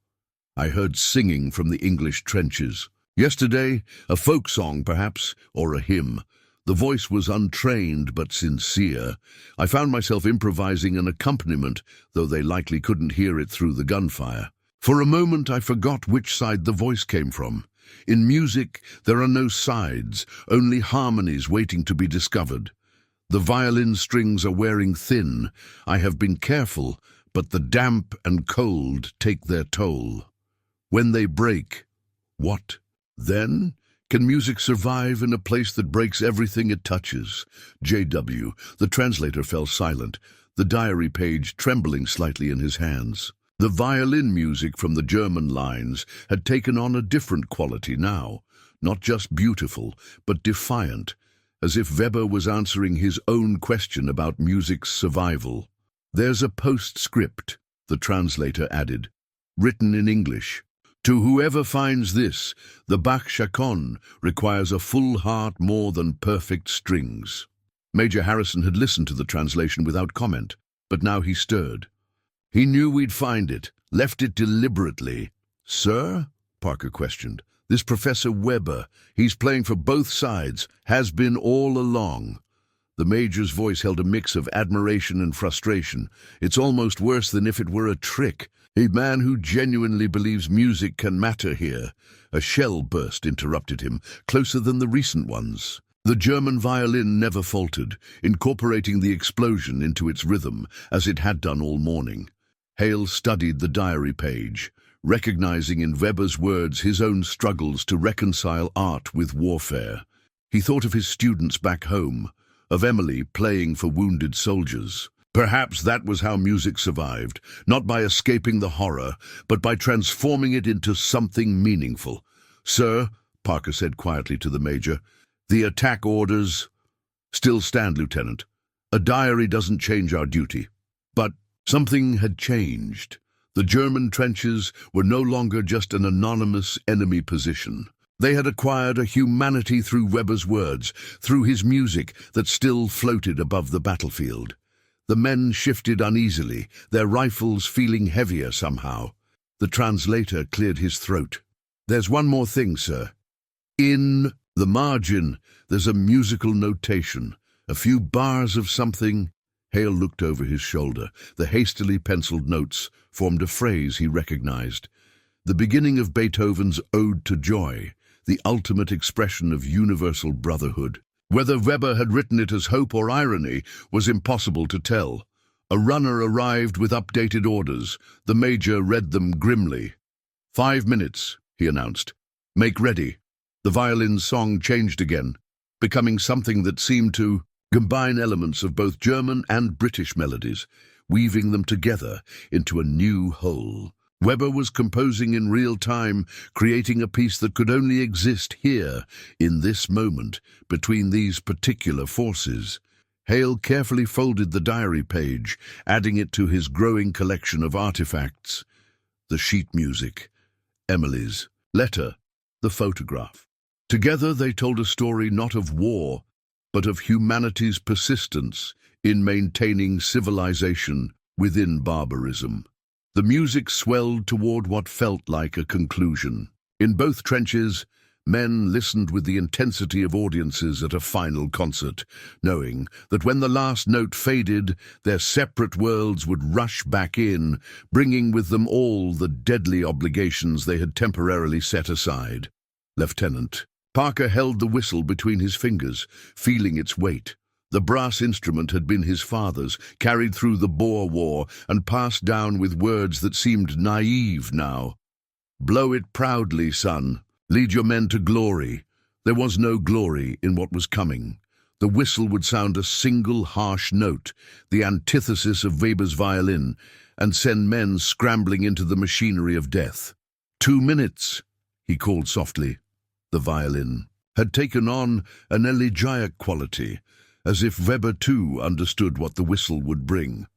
I heard singing from the English trenches. Yesterday, a folk song, perhaps, or a hymn. The voice was untrained but sincere. I found myself improvising an accompaniment, though they likely couldn't hear it through the gunfire. For a moment I forgot which side the voice came from. In music, there are no sides, only harmonies waiting to be discovered. The violin strings are wearing thin. I have been careful, but the damp and cold take their toll. When they break, what then? Can music survive in a place that breaks everything it touches? J.W. The translator fell silent, the diary page trembling slightly in his hands. The violin music from the German lines had taken on a different quality now, not just beautiful, but defiant, as if Weber was answering his own question about music's survival. There's a postscript, the translator added, written in English. To whoever finds this, the Bach chaconne requires a full heart more than perfect strings. Major Harrison had listened to the translation without comment, but now he stirred. He knew we'd find it, left it deliberately. Sir? Parker questioned. This Professor Weber, he's playing for both sides, has been all along. The Major's voice held a mix of admiration and frustration. It's almost worse than if it were a trick. A man who genuinely believes music can matter here. A shell burst interrupted him, closer than the recent ones. The German violin never faltered, incorporating the explosion into its rhythm, as it had done all morning. Hale studied the diary page, recognizing in Weber's words his own struggles to reconcile art with warfare. He thought of his students back home, of Emily playing for wounded soldiers. Perhaps that was how music survived, not by escaping the horror, but by transforming it into something meaningful. Sir, Parker said quietly to the Major, the attack orders still stand, Lieutenant. A diary doesn't change our duty. But something had changed. The German trenches were no longer just an anonymous enemy position. They had acquired a humanity through Weber's words, through his music that still floated above the battlefield. The men shifted uneasily, their rifles feeling heavier somehow. The translator cleared his throat. There's one more thing, sir. In the margin, there's a musical notation, a few bars of something. Hale looked over his shoulder. The hastily penciled notes formed a phrase he recognized. The beginning of Beethoven's Ode to Joy, the ultimate expression of universal brotherhood. Whether Weber had written it as hope or irony was impossible to tell. A runner arrived with updated orders. The Major read them grimly. 5 minutes, he announced. Make ready. The violin's song changed again, becoming something that seemed to combine elements of both German and British melodies, weaving them together into a new whole. Weber was composing in real time, creating a piece that could only exist here, in this moment, between these particular forces. Hale carefully folded the diary page, adding it to his growing collection of artifacts. The sheet music, Emily's letter, the photograph. Together they told a story not of war, but of humanity's persistence in maintaining civilization within barbarism. The music swelled toward what felt like a conclusion. In both trenches, men listened with the intensity of audiences at a final concert, knowing that when the last note faded, their separate worlds would rush back in, bringing with them all the deadly obligations they had temporarily set aside. Lieutenant Parker held the whistle between his fingers, feeling its weight. The brass instrument had been his father's, carried through the Boer War and passed down with words that seemed naive now. Blow it proudly, son. Lead your men to glory. There was no glory in what was coming. The whistle would sound a single harsh note, the antithesis of Weber's violin, and send men scrambling into the machinery of death. 2 minutes, he called softly. The violin had taken on an elegiac quality, as if Weber too understood what the whistle would bring.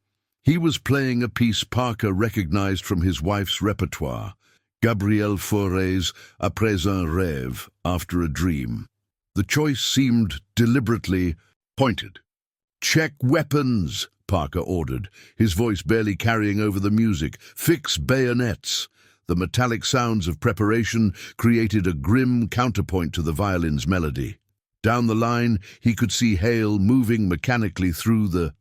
He was playing a piece Parker recognized from his wife's repertoire, Gabrielle Fauré's Après un rêve, After a Dream. The choice seemed deliberately pointed. Check weapons, Parker ordered, his voice barely carrying over the music. Fix bayonets. The metallic sounds of preparation created a grim counterpoint to the violin's melody. Down the line, he could see Hale moving mechanically through the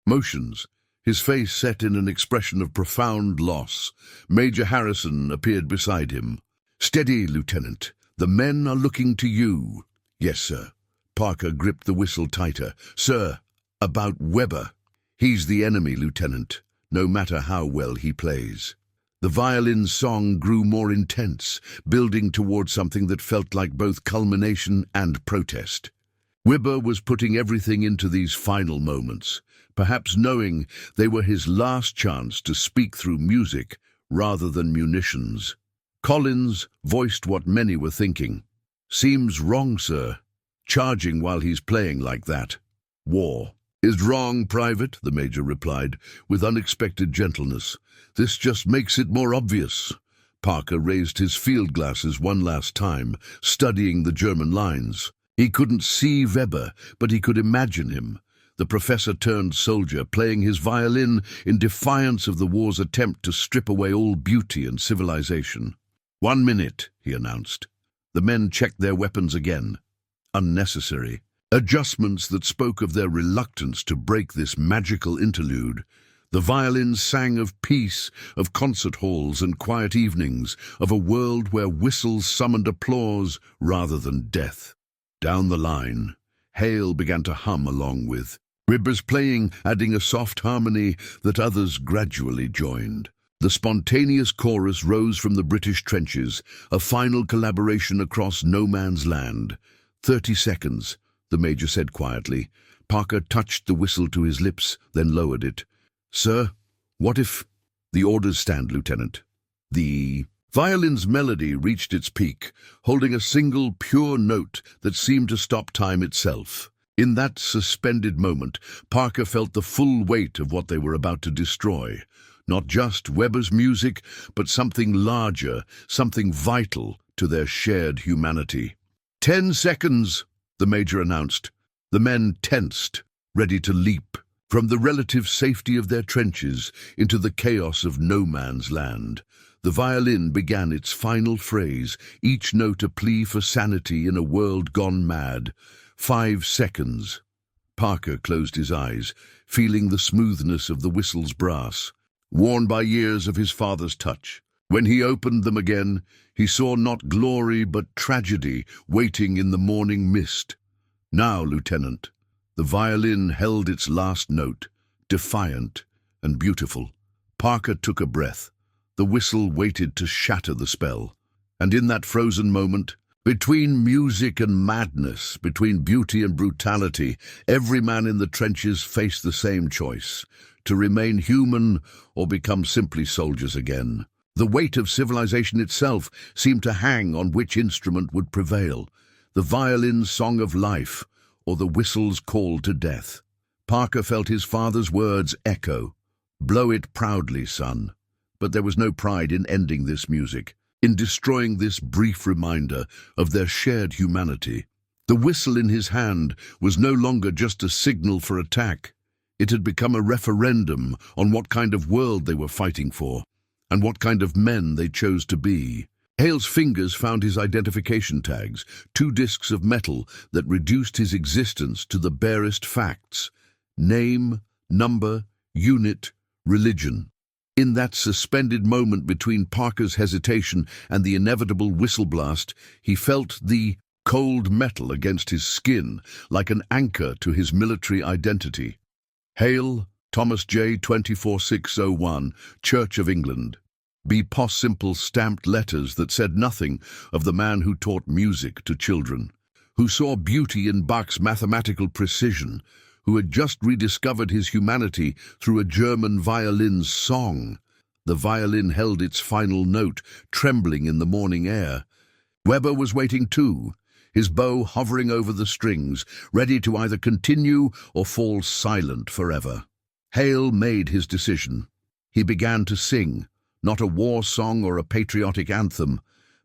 motions, his face set in an expression of profound loss. Major Harrison appeared beside him. "Steady, Lieutenant. The men are looking to you." "Yes, sir." Parker gripped the whistle tighter. "Sir, about Weber." "He's the enemy, Lieutenant, no matter how well he plays." The violin's song grew more intense, building towards something that felt like both culmination and protest. Weber was putting everything into these final moments, perhaps knowing they were his last chance to speak through music rather than munitions. Collins voiced what many were thinking. "Seems wrong, sir, charging while he's playing like that." "War is wrong, Private," the Major replied, with unexpected gentleness. "This just makes it more obvious." Parker raised his field glasses one last time, studying the German lines. He couldn't see Weber, but he could imagine him, the professor-turned-soldier, playing his violin in defiance of the war's attempt to strip away all beauty and civilization. "1 minute," he announced. The men checked their weapons again. Unnecessary. Adjustments that spoke of their reluctance to break this magical interlude. The violin sang of peace, of concert halls and quiet evenings, of a world where whistles summoned applause rather than death. Down the line, Hale began to hum along with Weber's playing, adding a soft harmony that others gradually joined. The spontaneous chorus rose from the British trenches, a final collaboration across no man's land. 30 seconds, the Major said quietly. Parker touched the whistle to his lips, then lowered it. "Sir, what if—" "The orders stand, Lieutenant." The violin's melody reached its peak, holding a single pure note that seemed to stop time itself. In that suspended moment, Parker felt the full weight of what they were about to destroy. Not just Weber's music, but something larger, something vital to their shared humanity. 10 seconds, the Major announced. The men tensed, ready to leap from the relative safety of their trenches into the chaos of no man's land. The violin began its final phrase, each note a plea for sanity in a world gone mad. 5 seconds. Parker closed his eyes, feeling the smoothness of the whistle's brass, worn by years of his father's touch. When he opened them again, he saw not glory but tragedy waiting in the morning mist. Now, Lieutenant. The violin held its last note, defiant and beautiful. Parker took a breath. The whistle waited to shatter the spell. And in that frozen moment, between music and madness, between beauty and brutality, every man in the trenches faced the same choice: to remain human or become simply soldiers again. The weight of civilization itself seemed to hang on which instrument would prevail, the violin's song of life or the whistle's call to death. Parker felt his father's words echo. "Blow it proudly, son." But there was no pride in ending this music, in destroying this brief reminder of their shared humanity. The whistle in his hand was no longer just a signal for attack. It had become a referendum on what kind of world they were fighting for, and what kind of men they chose to be. Hale's fingers found his identification tags, 2 discs of metal that reduced his existence to the barest facts: name, number, unit, religion. In that suspended moment between Parker's hesitation and the inevitable whistle blast, he felt the cold metal against his skin, like an anchor to his military identity. Hale, Thomas J. 24601, Church of England. Be pos simple stamped letters that said nothing of the man who taught music to children, who saw beauty in Bach's mathematical precision, who had just rediscovered his humanity through a German violin's song. The violin held its final note, trembling in the morning air. Weber was waiting too, his bow hovering over the strings, ready to either continue or fall silent forever. Hale made his decision. He began to sing, not a war song or a patriotic anthem,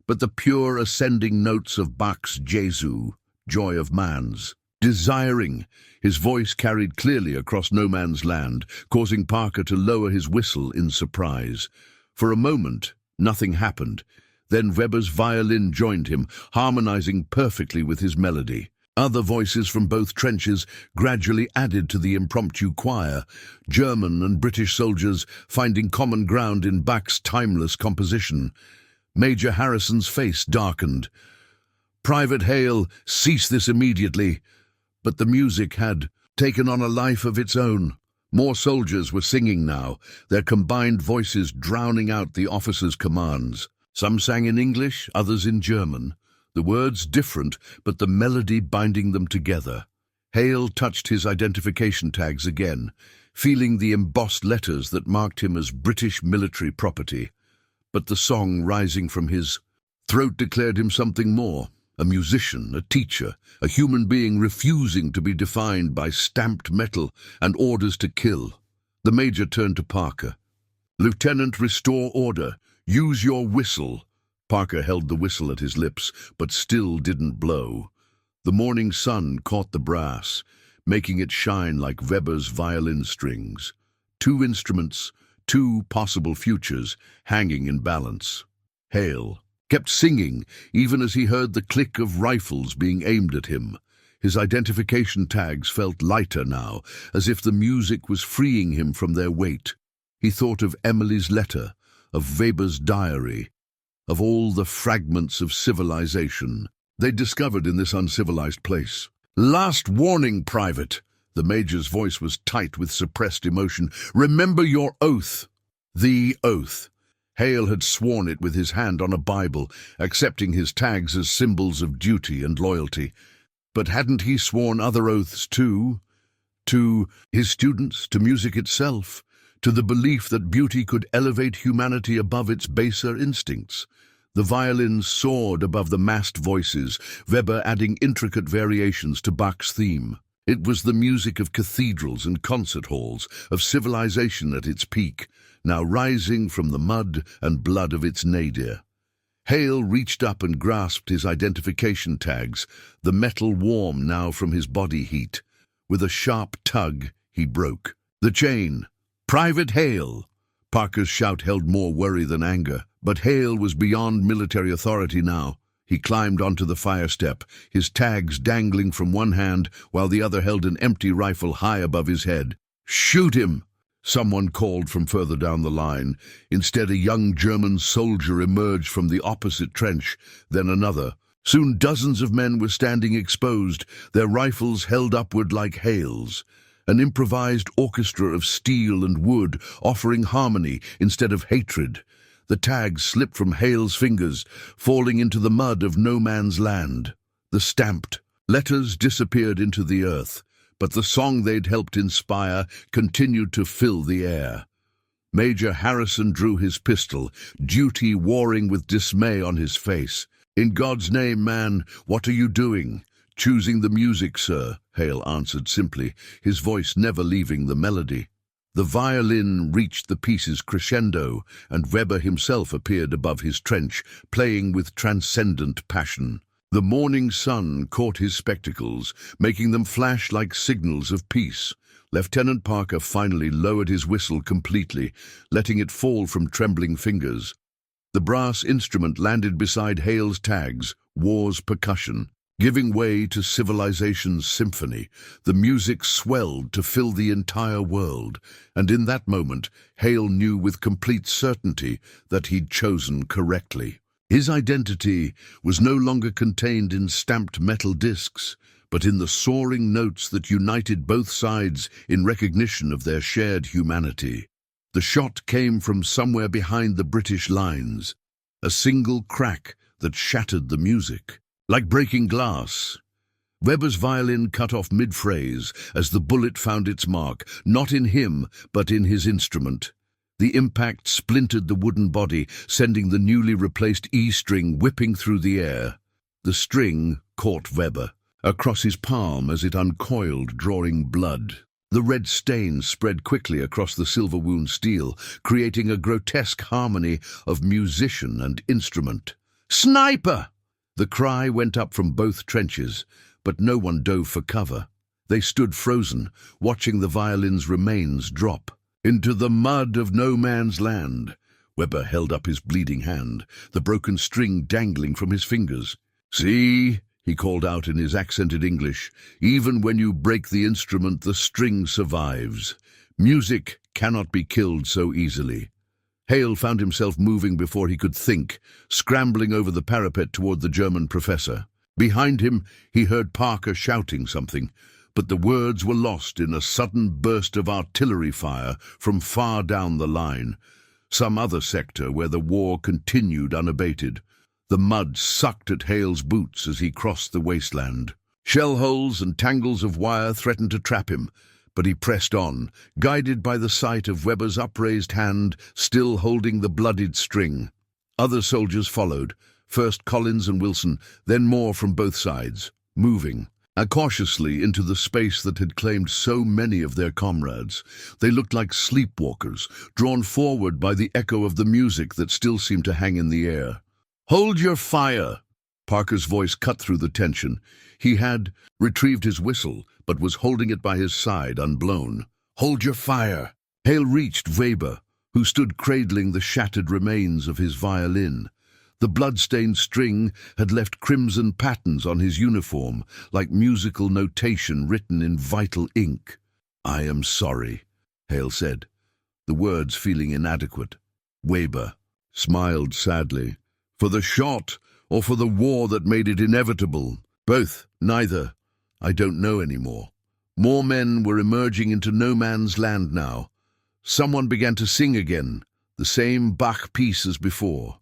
but the pure ascending notes of Bach's Jesu, Joy of Man's. Desiring, his voice carried clearly across no man's land, causing Parker to lower his whistle in surprise. For a moment, Nothing happened. Then Weber's violin joined him, harmonizing perfectly with his melody. Other voices from both trenches gradually added to the impromptu choir, German and British soldiers finding common ground in Bach's timeless composition. Major Harrison's face darkened. "Private Hale, cease this immediately." But the music had taken on a life of its own. More soldiers were singing now, their combined voices drowning out the officers' commands. Some sang in English, others in German. The words different, but the melody binding them together. Hale touched his identification tags again, feeling the embossed letters that marked him as British military property. But the song rising from his throat declared him something more. A musician, a teacher, a human being refusing to be defined by stamped metal and orders to kill. The major turned to Parker. "Lieutenant, restore order. Use your whistle." Parker held the whistle at his lips, but still didn't blow. The morning sun caught the brass, making it shine like Weber's violin strings. Two instruments, two possible futures, hanging in balance. Hale kept singing, even as he heard the click of rifles being aimed at him. His identification tags felt lighter now, as if the music was freeing him from their weight. He thought of Emily's letter, of Weber's diary, of all the fragments of civilization they discovered in this uncivilized place. "Last warning, Private." The major's voice was tight with suppressed emotion. "Remember your oath." The oath. Hale had sworn it with his hand on a Bible, accepting his tags as symbols of duty and loyalty. But hadn't he sworn other oaths too? To his students, to music itself, to the belief that beauty could elevate humanity above its baser instincts. The violin soared above the massed voices, Weber adding intricate variations to Bach's theme. It was the music of cathedrals and concert halls, of civilization at its peak, now rising from the mud and blood of its nadir. Hale reached up and grasped his identification tags, the metal warm now from his body heat. With a sharp tug, he broke the chain. "Private Hale!" Parker's shout held more worry than anger, but Hale was beyond military authority now. He climbed onto the fire step, his tags dangling from one hand while the other held an empty rifle high above his head. "Shoot him!" Someone called from further down the line. Instead, a young German soldier emerged from the opposite trench, then another. Soon dozens of men were standing exposed, their rifles held upward like Hale's. An improvised orchestra of steel and wood, offering harmony instead of hatred. The tags slipped from Hale's fingers, falling into the mud of no man's land. The stamped letters disappeared into the earth, but the song they'd helped inspire continued to fill the air. Major Harrison drew his pistol, duty warring with dismay on his face. "In God's name, man, what are you doing?" "Choosing the music, sir," Hale answered simply, his voice never leaving the melody. The violin reached the piece's crescendo, and Weber himself appeared above his trench, playing with transcendent passion. The morning sun caught his spectacles, making them flash like signals of peace. Lieutenant Parker finally lowered his whistle completely, letting it fall from trembling fingers. The brass instrument landed beside Hale's tags, war's percussion. Giving way to civilization's symphony, the music swelled to fill the entire world, and in that moment, Hale knew with complete certainty that he'd chosen correctly. His identity was no longer contained in stamped metal discs, but in the soaring notes that united both sides in recognition of their shared humanity. The shot came from somewhere behind the British lines, a single crack that shattered the music. Like breaking glass, Weber's violin cut off mid-phrase as the bullet found its mark, not in him, but in his instrument. The impact splintered the wooden body, sending the newly replaced E-string whipping through the air. The string caught Weber across his palm as it uncoiled, drawing blood. The red stain spread quickly across the silver-wound steel, creating a grotesque harmony of musician and instrument. "Sniper!" The cry went up from both trenches, but no one dove for cover. They stood frozen, watching the violin's remains drop into the mud of no man's land. Weber held up his bleeding hand, the broken string dangling from his fingers. "See," he called out in his accented English, "even when you break the instrument, the string survives. Music cannot be killed so easily." Hale found himself moving before he could think, scrambling over the parapet toward the German professor. Behind him, he heard Parker shouting something, but the words were lost in a sudden burst of artillery fire from far down the line, some other sector where the war continued unabated. The mud sucked at Hale's boots as he crossed the wasteland. Shell holes and tangles of wire threatened to trap him, but he pressed on, guided by the sight of Weber's upraised hand still holding the bloodied string. Other soldiers followed, first Collins and Wilson, then more from both sides, moving cautiously into the space that had claimed so many of their comrades. They looked like sleepwalkers, drawn forward by the echo of the music that still seemed to hang in the air. "Hold your fire!" Parker's voice cut through the tension. He had retrieved his whistle, but was holding it by his side, unblown. "Hold your fire!" Hale reached Weber, who stood cradling the shattered remains of his violin. The blood-stained string had left crimson patterns on his uniform, like musical notation written in vital ink. "I am sorry," Hale said, the words feeling inadequate. Weber smiled sadly. "For the shot, or for the war that made it inevitable?" "Both, neither. I don't know anymore." More men were emerging into no man's land now. Someone began to sing again, the same Bach piece as before.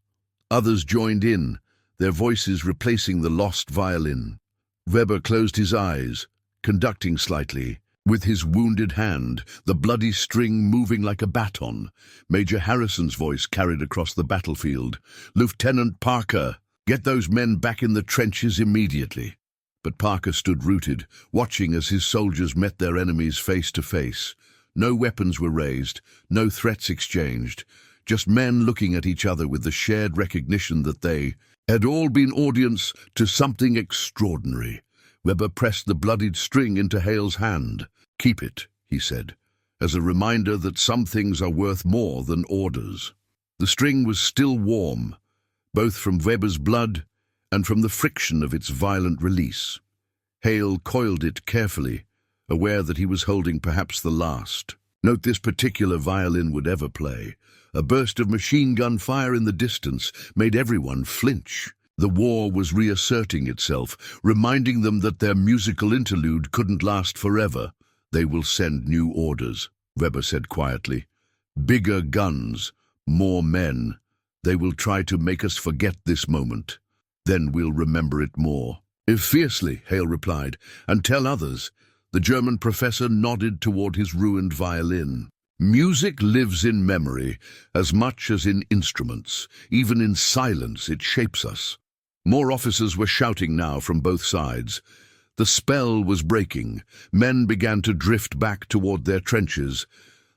Others joined in, their voices replacing the lost violin. Weber closed his eyes, conducting slightly, with his wounded hand, the bloody string moving like a baton. Major Harrison's voice carried across the battlefield. "Lieutenant Parker, get those men back in the trenches immediately." But Parker stood rooted, watching as his soldiers met their enemies face to face. No weapons were raised, no threats exchanged, just men looking at each other with the shared recognition that they had all been audience to something extraordinary. Weber pressed the bloodied string into Hale's hand. "Keep it," he said, as a reminder that some things are worth more than orders. The string was still warm, both from Weber's blood and from the friction of its violent release. Hale coiled it carefully, aware that he was holding perhaps the last note this particular violin would ever play. A burst of machine gun fire in the distance made everyone flinch. The war was reasserting itself, reminding them that their musical interlude couldn't last forever. "They will send new orders," Weber said quietly. "Bigger guns, more men. They will try to make us forget this moment. Then we'll remember it more." "Fiercely," Hale replied, "and tell others." The German professor nodded toward his ruined violin. "Music lives in memory as much as in instruments. Even in silence it shapes us." More officers were shouting now from both sides. The spell was breaking. Men began to drift back toward their trenches,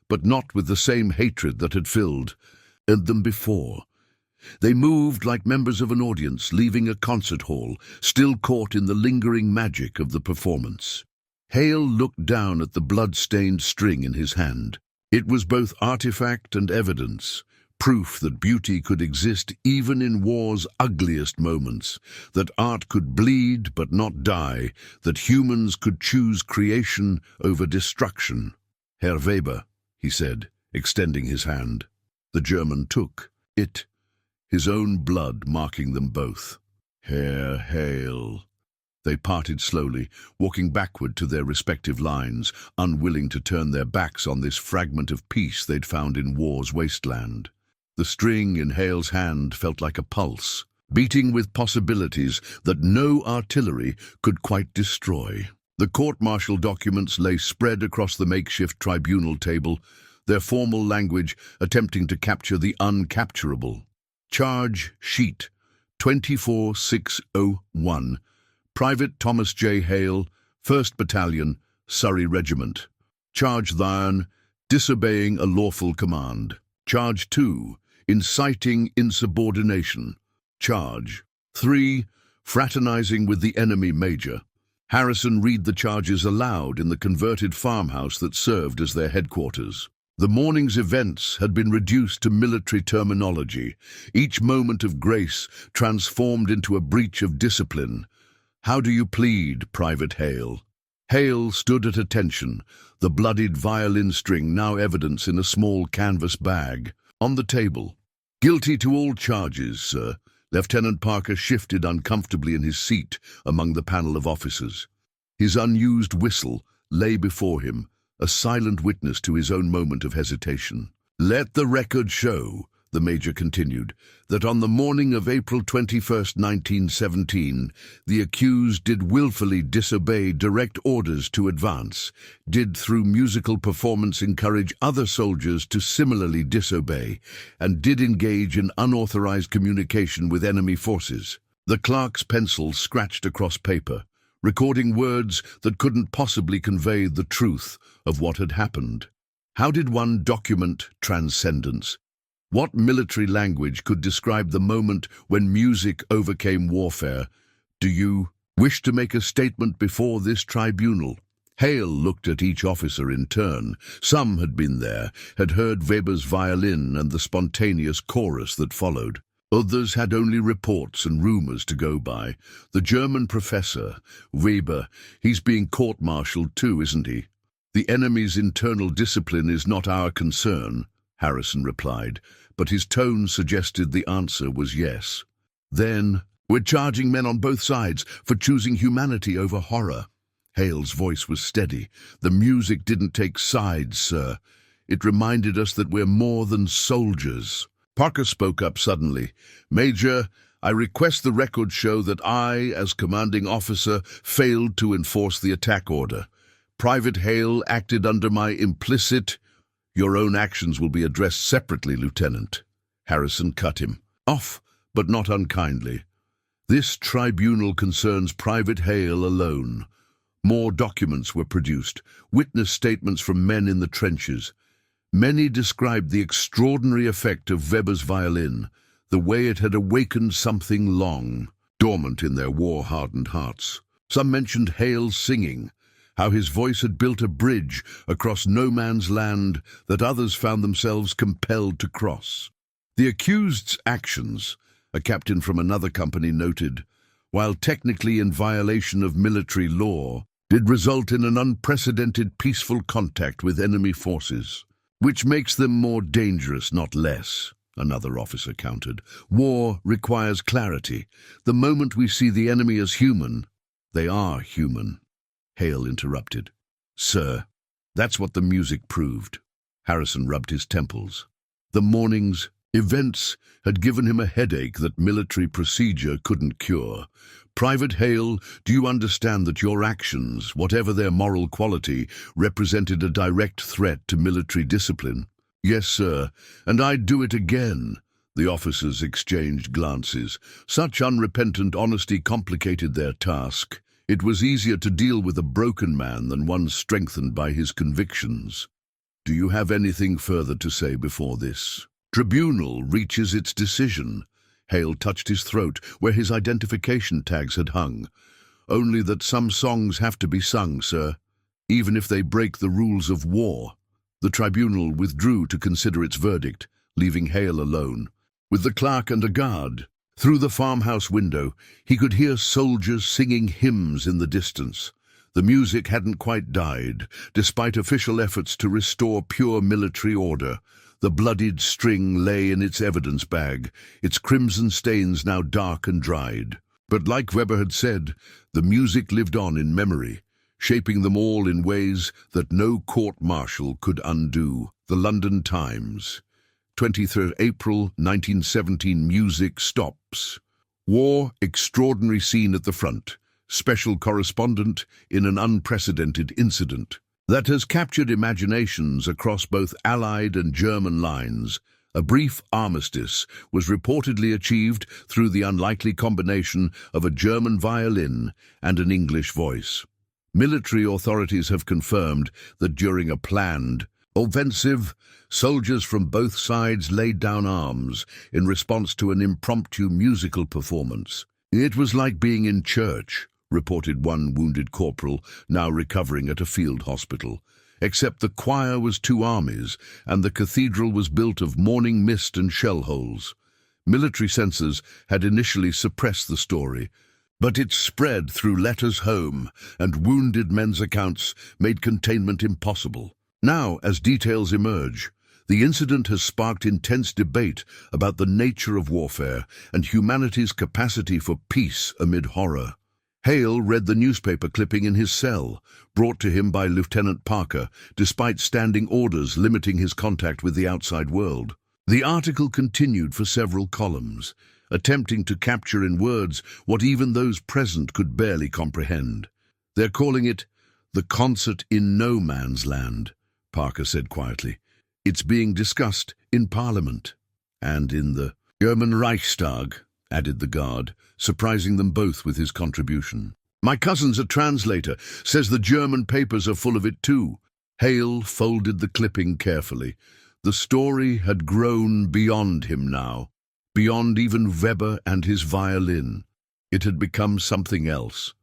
but not with the same hatred that had filled them before. They moved like members of an audience leaving a concert hall, still caught in the lingering magic of the performance. Hale looked down at the blood-stained string in his hand. It was both artifact and evidence, proof that beauty could exist even in war's ugliest moments, that art could bleed but not die, that humans could choose creation over destruction. "Herr Weber," he said, extending his hand. The German took it, his own blood marking them both. "Herr Hale." They parted slowly, walking backward to their respective lines, unwilling to turn their backs on this fragment of peace they'd found in war's wasteland. The string in Hale's hand felt like a pulse, beating with possibilities that no artillery could quite destroy. The court-martial documents lay spread across the makeshift tribunal table, their formal language attempting to capture the uncapturable. Charge sheet 24601. Private Thomas J. Hale, 1st Battalion, Surrey Regiment. Charge 1, disobeying a lawful command. Charge 2, inciting insubordination. Charge 3, fraternizing with the enemy major. Harrison read the charges aloud in the converted farmhouse that served as their headquarters. The morning's events had been reduced to military terminology, each moment of grace transformed into a breach of discipline. "How do you plead, Private Hale?" Hale stood at attention, the bloodied violin string now evidence in a small canvas bag. On the table. "Guilty to all charges, sir." Lieutenant Parker shifted uncomfortably in his seat among the panel of officers. His unused whistle lay before him, a silent witness to his own moment of hesitation. "Let the record show," the Major continued, "that on the morning of April 21st, 1917, the accused did willfully disobey direct orders to advance, did through musical performance encourage other soldiers to similarly disobey, and did engage in unauthorized communication with enemy forces." The clerk's pencil scratched across paper, recording words that couldn't possibly convey the truth of what had happened. How did one document transcendence? What military language could describe the moment when music overcame warfare? "Do you wish to make a statement before this tribunal?" Hale looked at each officer in turn. Some had been there, had heard Weber's violin and the spontaneous chorus that followed. Others had only reports and rumors to go by. "The German professor, Weber, he's being court-martialed too, isn't he?" "The enemy's internal discipline is not our concern," Harrison replied, but his tone suggested the answer was yes. "Then, we're charging men on both sides for choosing humanity over horror." Hale's voice was steady. "The music didn't take sides, sir. It reminded us that we're more than soldiers." Parker spoke up suddenly. "Major, I request the record show that I, as commanding officer, failed to enforce the attack order. Private Hale acted under my implicit—" "Your own actions will be addressed separately, Lieutenant." Harrison cut him off, but not unkindly. "This tribunal concerns Private Hale alone." More documents were produced, witness statements from men in the trenches. Many described the extraordinary effect of Weber's violin, the way it had awakened something long dormant in their war-hardened hearts. Some mentioned Hale's singing, how his voice had built a bridge across no man's land that others found themselves compelled to cross. The accused's actions, a captain from another company noted, while technically in violation of military law, did result in an unprecedented peaceful contact with enemy forces, which makes them more dangerous, not less, another officer countered. "War requires clarity. The moment we see the enemy as human, they are human." Hale interrupted. "Sir, that's what the music proved." Harrison rubbed his temples. The morning's events had given him a headache that military procedure couldn't cure. "Private Hale, do you understand that your actions, whatever their moral quality, represented a direct threat to military discipline?" "Yes, sir, and I'd do it again." The officers exchanged glances. Such unrepentant honesty complicated their task. It was easier to deal with a broken man than one strengthened by his convictions. "Do you have anything further to say before this tribunal reaches its decision?" Hale touched his throat, where his identification tags had hung. "Only that some songs have to be sung, sir, even if they break the rules of war." The tribunal withdrew to consider its verdict, leaving Hale alone. With the clerk and a guard, through the farmhouse window, he could hear soldiers singing hymns in the distance. The music hadn't quite died, despite official efforts to restore pure military order. The bloodied string lay in its evidence bag, its crimson stains now dark and dried. But like Weber had said, the music lived on in memory, shaping them all in ways that no court-martial could undo. The London Times, 23rd April 1917. Music stops. War, extraordinary scene at the front. Special correspondent in an unprecedented incident that has captured imaginations across both Allied and German lines. A brief armistice was reportedly achieved through the unlikely combination of a German violin and an English voice. Military authorities have confirmed that during a planned offensive, soldiers from both sides laid down arms in response to an impromptu musical performance. "It was like being in church," reported one wounded corporal, now recovering at a field hospital. except the choir was two armies, and the cathedral was built of morning mist and shell holes. Military censors had initially suppressed the story, but it spread through letters home, and wounded men's accounts made containment impossible. Now, as details emerge, the incident has sparked intense debate about the nature of warfare and humanity's capacity for peace amid horror. Hale read the newspaper clipping in his cell, brought to him by Lieutenant Parker, despite standing orders limiting his contact with the outside world. The article continued for several columns, attempting to capture in words what even those present could barely comprehend. "They're calling it the concert in no man's land," Parker said quietly. "It's being discussed in Parliament." "And in the German Reichstag," added the guard, surprising them both with his contribution. "My cousin's a translator, says the German papers are full of it too." Hale folded the clipping carefully. The story had grown beyond him now, beyond even Weber and his violin. It had become something else,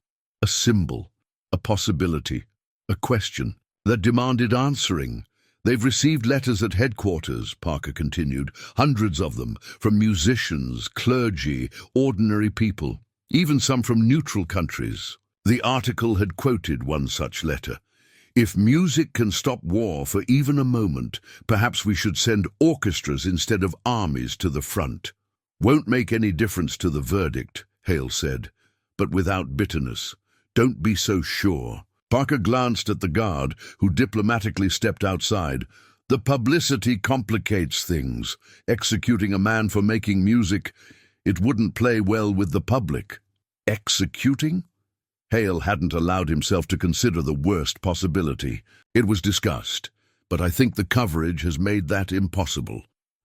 a symbol, a possibility, a question that demanded answering. "They've received letters at headquarters," Parker continued, "hundreds of them, from musicians, clergy, ordinary people, even some from neutral countries." The article had quoted one such letter. "If music can stop war for even a moment, perhaps we should send orchestras instead of armies to the front." "Won't make any difference to the verdict," Hale said, but without bitterness. "Don't be so sure." Parker glanced at the guard, who diplomatically stepped outside. "The publicity complicates things. Executing a man for making music, it wouldn't play well with the public." Executing? Hale hadn't allowed himself to consider the worst possibility. "It was discussed, but I think the coverage has made that impossible."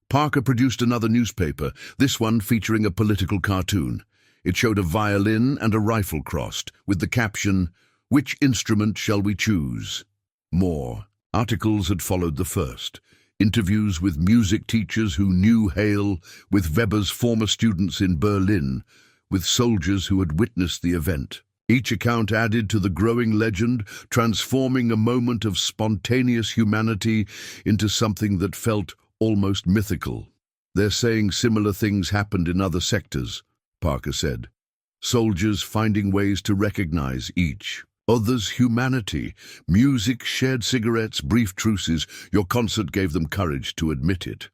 Parker produced another newspaper, this one featuring a political cartoon. It showed a violin and a rifle crossed, with the caption, "Which instrument shall we choose?" More articles had followed the first. Interviews with music teachers who knew Hale, with Weber's former students in Berlin, with soldiers who had witnessed the event. Each account added to the growing legend, transforming a moment of spontaneous humanity into something that felt almost mythical. "They're saying similar things happened in other sectors," Parker said. "Soldiers finding ways to recognize each other's humanity. Music, shared cigarettes, brief truces. Your concert gave them courage to admit it."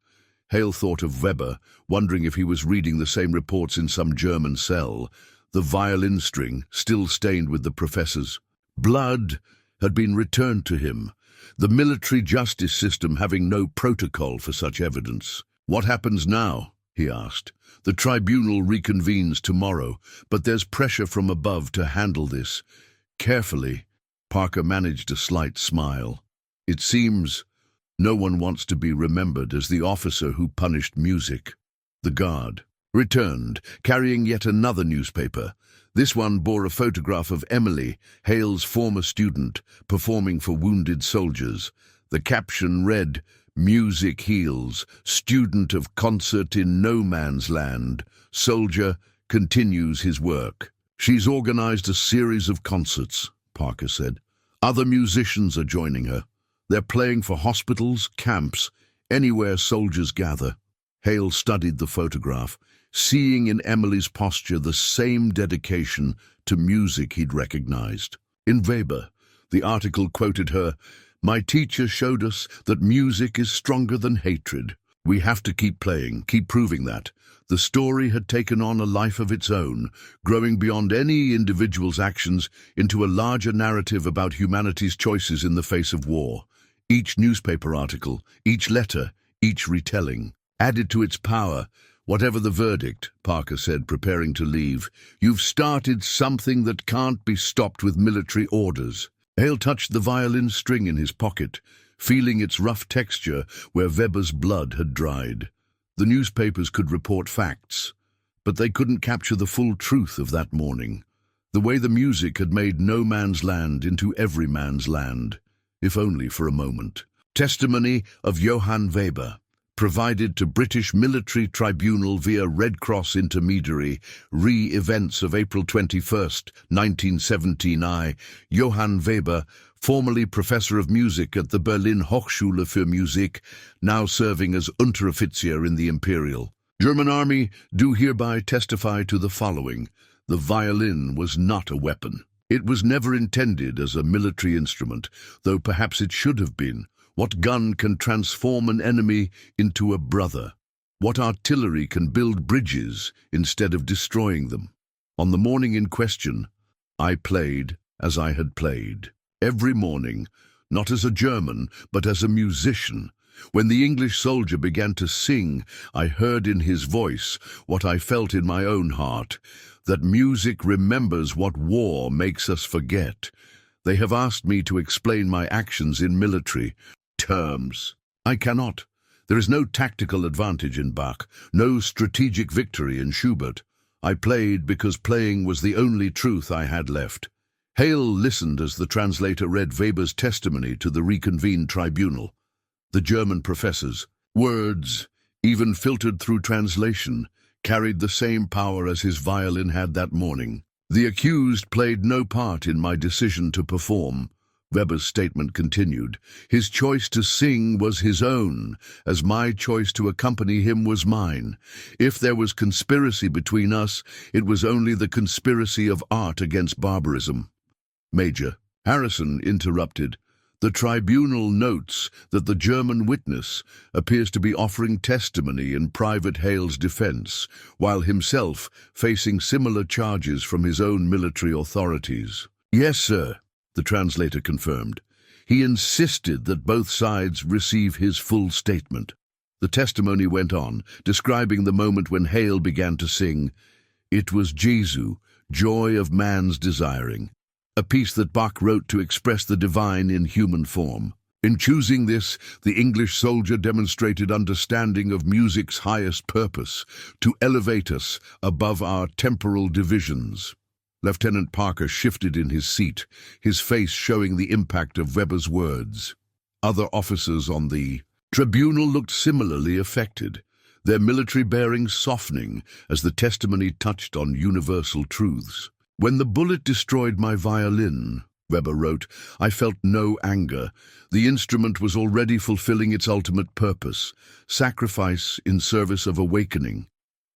Hale thought of Weber, wondering if he was reading the same reports in some German cell. The violin string, still stained with the professor's blood, had been returned to him, the military justice system having no protocol for such evidence. "What happens now?" he asked. "The tribunal reconvenes tomorrow, but there's pressure from above to handle this carefully." Parker managed a slight smile. "It seems no one wants to be remembered as the officer who punished music." The guard returned, carrying yet another newspaper. This one bore a photograph of Emily, Hale's former student, performing for wounded soldiers. The caption read, "Music heals, student of concert in no man's land. Soldier continues his work." "She's organized a series of concerts," Parker said. "Other musicians are joining her. They're playing for hospitals, camps, anywhere soldiers gather." Hale studied the photograph, seeing in Emily's posture the same dedication to music he'd recognized. In Weber, the article quoted her, "My teacher showed us that music is stronger than hatred. We have to keep playing, keep proving that." The story had taken on a life of its own, growing beyond any individual's actions into a larger narrative about humanity's choices in the face of war. Each newspaper article, each letter, each retelling, added to its power. "Whatever the verdict," Parker said, preparing to leave, "you've started something that can't be stopped with military orders." Hale touched the violin string in his pocket, feeling its rough texture where Weber's blood had dried. The newspapers could report facts, but they couldn't capture the full truth of that morning. The way the music had made no man's land into every man's land, if only for a moment. Testimony of Johann Weber, provided to British military tribunal via Red Cross intermediary, re-events of April 21, 1917. Johann Weber, formerly professor of music at the Berlin Hochschule für Musik, now serving as Unteroffizier in the Imperial German Army, do hereby testify to the following. The violin was not a weapon. It was never intended as a military instrument, though perhaps it should have been. What gun can transform an enemy into a brother? What artillery can build bridges instead of destroying them? On the morning in question, I played as I had played. Every morning, not as a German, but as a musician. When the English soldier began to sing, I heard in his voice what I felt in my own heart, that music remembers what war makes us forget. They have asked me to explain my actions in military terms. I cannot. There is no tactical advantage in Bach, no strategic victory in Schubert. I played because playing was the only truth I had left. Hale listened as the translator read Weber's testimony to the reconvened tribunal. The German professor's words, even filtered through translation, carried the same power as his violin had that morning. The accused played no part in my decision to perform. Weber's statement continued. His choice to sing was his own, as my choice to accompany him was mine. If there was conspiracy between us, it was only the conspiracy of art against barbarism. Major Harrison interrupted. The tribunal notes that the German witness appears to be offering testimony in Private Hale's defense, while himself facing similar charges from his own military authorities. Yes, sir, the translator confirmed. He insisted that both sides receive his full statement. The testimony went on, describing the moment when Hale began to sing, "It was Jesu, joy of man's desiring," a piece that Bach wrote to express the divine in human form. In choosing this, the English soldier demonstrated understanding of music's highest purpose, to elevate us above our temporal divisions. Lieutenant Parker shifted in his seat, his face showing the impact of Weber's words. Other officers on the tribunal looked similarly affected, their military bearings softening as the testimony touched on universal truths. When the bullet destroyed my violin, Weber wrote, I felt no anger. The instrument was already fulfilling its ultimate purpose, sacrifice in service of awakening.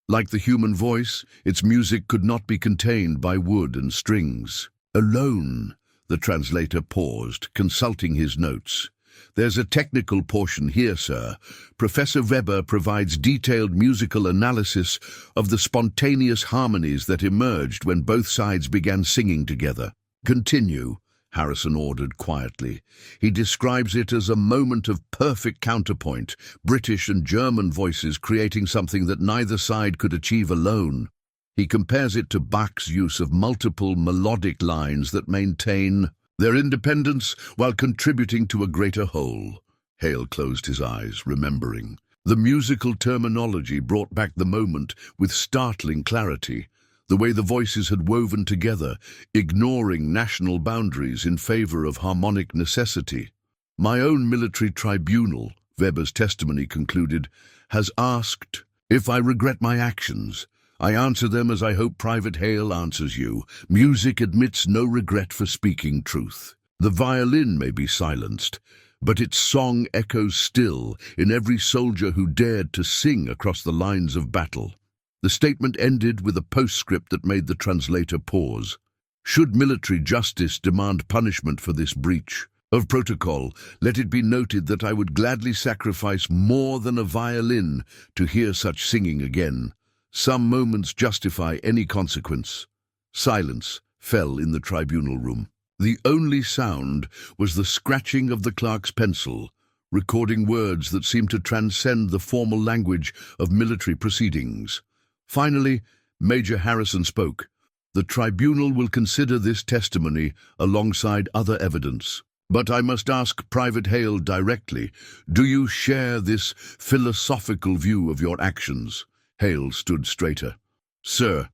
Like the human voice, its music could not be contained by wood and strings. Alone, the translator paused, consulting his notes. There's a technical portion here, sir. Professor Weber provides detailed musical analysis of the spontaneous harmonies that emerged when both sides began singing together. Continue, Harrison ordered quietly. He describes it as a moment of perfect counterpoint, British and German voices creating something that neither side could achieve alone. He compares it to Bach's use of multiple melodic lines that maintain their independence while contributing to a greater whole. Hale closed his eyes, remembering. The musical terminology brought back the moment with startling clarity, the way the voices had woven together, ignoring national boundaries in favor of harmonic necessity. My own military tribunal, Weber's testimony concluded, has asked if I regret my actions. I answer them as I hope Private Hale answers you. Music admits no regret for speaking truth. The violin may be silenced, but its song echoes still in every soldier who dared to sing across the lines of battle. The statement ended with a postscript that made the translator pause. Should military justice demand punishment for this breach of protocol, let it be noted that I would gladly sacrifice more than a violin to hear such singing again. Some moments justify any consequence. Silence fell in the tribunal room. The only sound was the scratching of the clerk's pencil, recording words that seemed to transcend the formal language of military proceedings. Finally, Major Harrison spoke. The tribunal will consider this testimony alongside other evidence. But I must ask Private Hale directly, do you share this philosophical view of your actions? Hale stood straighter. Sir,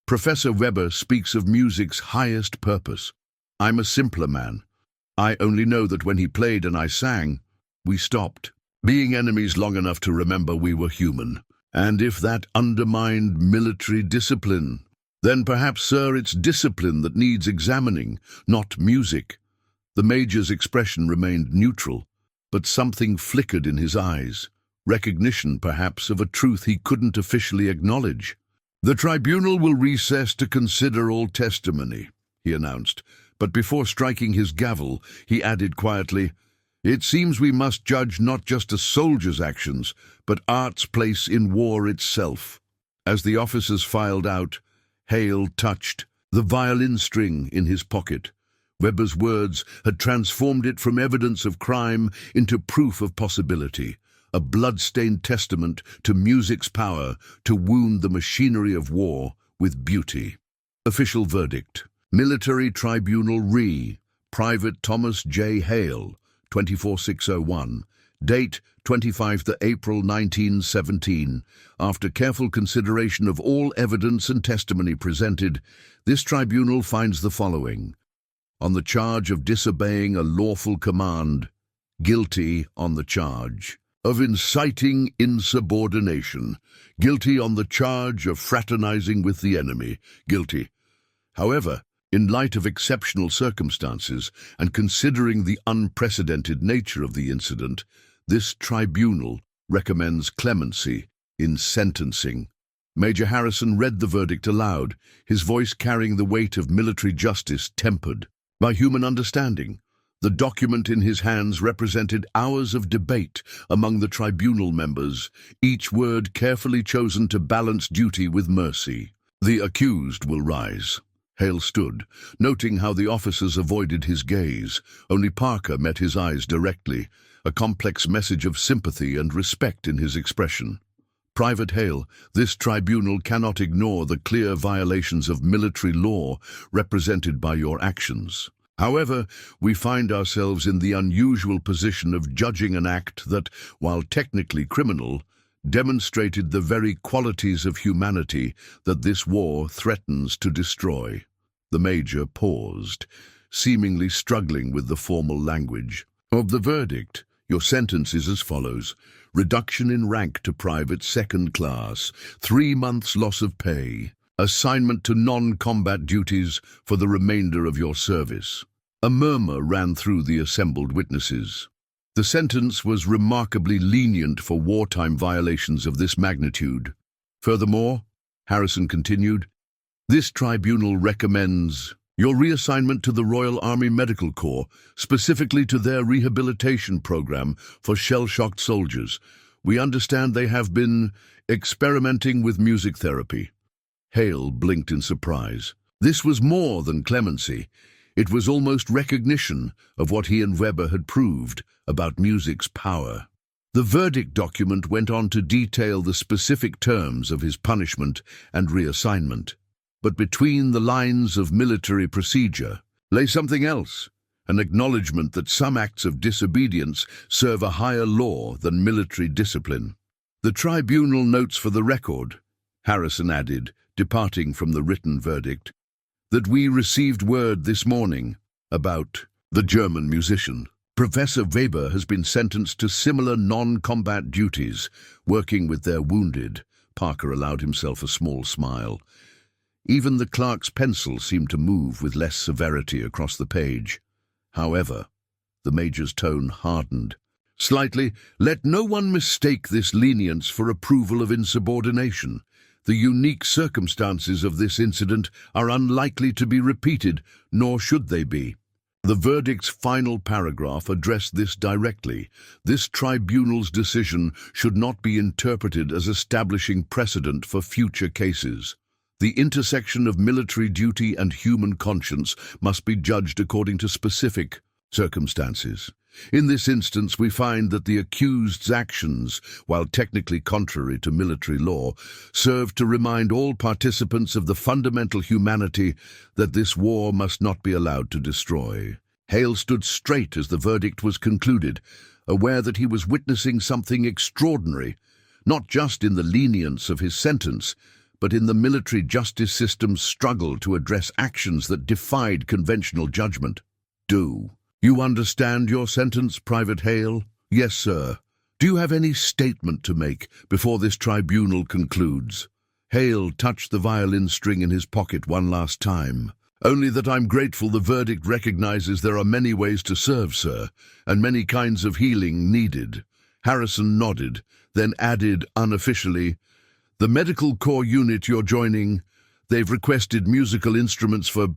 Professor Weber speaks of music's highest purpose. I'm a simpler man. I only know that when he played and I sang, we stopped, being enemies long enough to remember we were human. And if that undermined military discipline, then perhaps, sir, it's discipline that needs examining, not music. The Major's expression remained neutral, but something flickered in his eyes, recognition perhaps of a truth he couldn't officially acknowledge. "The tribunal will recess to consider all testimony," he announced, but before striking his gavel, he added quietly, "It seems we must judge not just a soldier's actions, but art's place in war itself." As the officers filed out, Hale touched the violin string in his pocket. Weber's words had transformed it from evidence of crime into proof of possibility, a blood-stained testament to music's power to wound the machinery of war with beauty. Official verdict. Military Tribunal Re. Private Thomas J. Hale, 24601. Date 25 April 1917. After careful consideration of all evidence and testimony presented, this tribunal finds the following. On the charge of disobeying a lawful command, guilty on the charge of inciting insubordination, guilty on the charge of fraternizing with the enemy, guilty. However, in light of exceptional circumstances and considering the unprecedented nature of the incident, this tribunal recommends clemency in sentencing. Major Harrison read the verdict aloud, his voice carrying the weight of military justice tempered by human understanding. The document in his hands represented hours of debate among the tribunal members, each word carefully chosen to balance duty with mercy. "The accused will rise." Hale stood, noting how the officers avoided his gaze. Only Parker met his eyes directly, a complex message of sympathy and respect in his expression. "Private Hale, this tribunal cannot ignore the clear violations of military law represented by your actions. However, we find ourselves in the unusual position of judging an act that, while technically criminal, demonstrated the very qualities of humanity that this war threatens to destroy." The Major paused, seemingly struggling with the formal language. "Of the verdict, your sentence is as follows. Reduction in rank to private second class, 3 months loss of pay, assignment to non-combat duties for the remainder of your service." A murmur ran through the assembled witnesses. The sentence was remarkably lenient for wartime violations of this magnitude. "Furthermore," Harrison continued, "this tribunal recommends your reassignment to the Royal Army Medical Corps, specifically to their rehabilitation program for shell-shocked soldiers. We understand they have been experimenting with music therapy." Hale blinked in surprise. This was more than clemency. It was almost recognition of what he and Weber had proved about music's power. The verdict document went on to detail the specific terms of his punishment and reassignment. But between the lines of military procedure lay something else, an acknowledgement that some acts of disobedience serve a higher law than military discipline. "The tribunal notes for the record," Harrison added, departing from the written verdict, "that we received word this morning about the German musician. Professor Weber has been sentenced to similar non-combat duties, working with their wounded." Parker allowed himself a small smile. Even the clerk's pencil seemed to move with less severity across the page. However, the Major's tone hardened slightly. "Let no one mistake this lenience for approval of insubordination. The unique circumstances of this incident are unlikely to be repeated, nor should they be." The verdict's final paragraph addressed this directly. This tribunal's decision should not be interpreted as establishing precedent for future cases. The intersection of military duty and human conscience must be judged according to specific circumstances. In this instance, we find that the accused's actions, while technically contrary to military law, served to remind all participants of the fundamental humanity that this war must not be allowed to destroy. Hale stood straight as the verdict was concluded, aware that he was witnessing something extraordinary, not just in the lenience of his sentence, but in the military justice system's struggle to address actions that defied conventional judgment. "Do you understand your sentence, Private Hale?" "Yes, sir." "Do you have any statement to make before this tribunal concludes?" Hale touched the violin string in his pocket one last time. Only that I'm grateful the verdict recognizes there are many ways to serve, sir, and many kinds of healing needed. Harrison nodded, then added unofficially, "The Medical Corps unit you're joining, they've requested musical instruments for